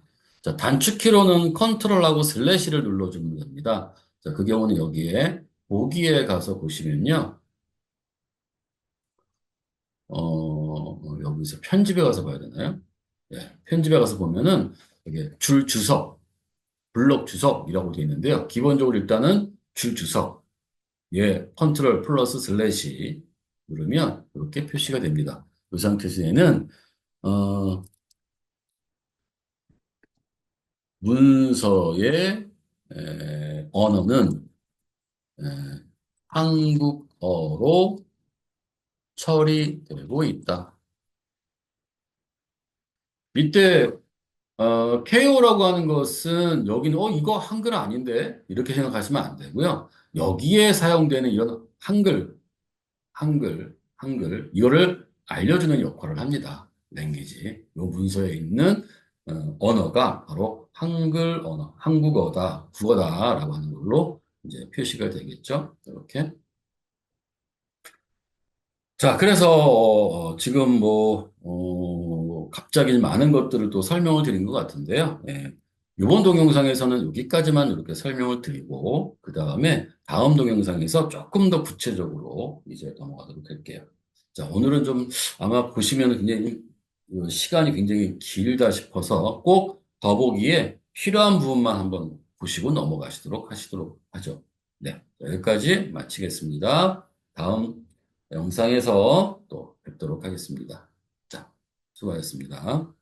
자, 단축키로는 컨트롤하고 슬래시를 눌러주면 됩니다. 자, 그 경우는 여기에 보기에 가서 보시면요. 여기서 편집에 가서 봐야 되나요? 네, 편집에 가서 보면은 이게 줄 주석, 블록 주석이라고 되어 있는데요. 기본적으로 일단은 줄 주석, 예, 컨트롤 플러스 슬래시 누르면 이렇게 표시가 됩니다. 이 상태에서 얘는 어, 문서의 언어는 에, 한국어로 처리되고 있다. 이때 KO라고 하는 것은 여기는 이거 한글 아닌데 이렇게 생각하시면 안 되고요. 여기에 사용되는 이런 한글 이거를 알려주는 역할을 합니다. 랭귀지. 요 문서에 있는 언어가 바로 한글 언어, 한국어다, 국어다라고 하는 걸로 이제 표시가 되겠죠. 이렇게. 자, 그래서 지금 갑자기 많은 것들을 또 설명을 드린 것 같은데요. 예. 이번 동영상에서는 여기까지만 이렇게 설명을 드리고, 그 다음에 다음 동영상에서 조금 더 구체적으로 이제 넘어가도록 할게요. 자, 오늘은 좀 아마 보시면 굉장히 시간이 굉장히 길다 싶어서 꼭 더보기에 필요한 부분만 한번 보시고 넘어가시도록 하시도록 하죠. 네, 여기까지 마치겠습니다. 다음 영상에서 또 뵙도록 하겠습니다. 자, 수고하셨습니다.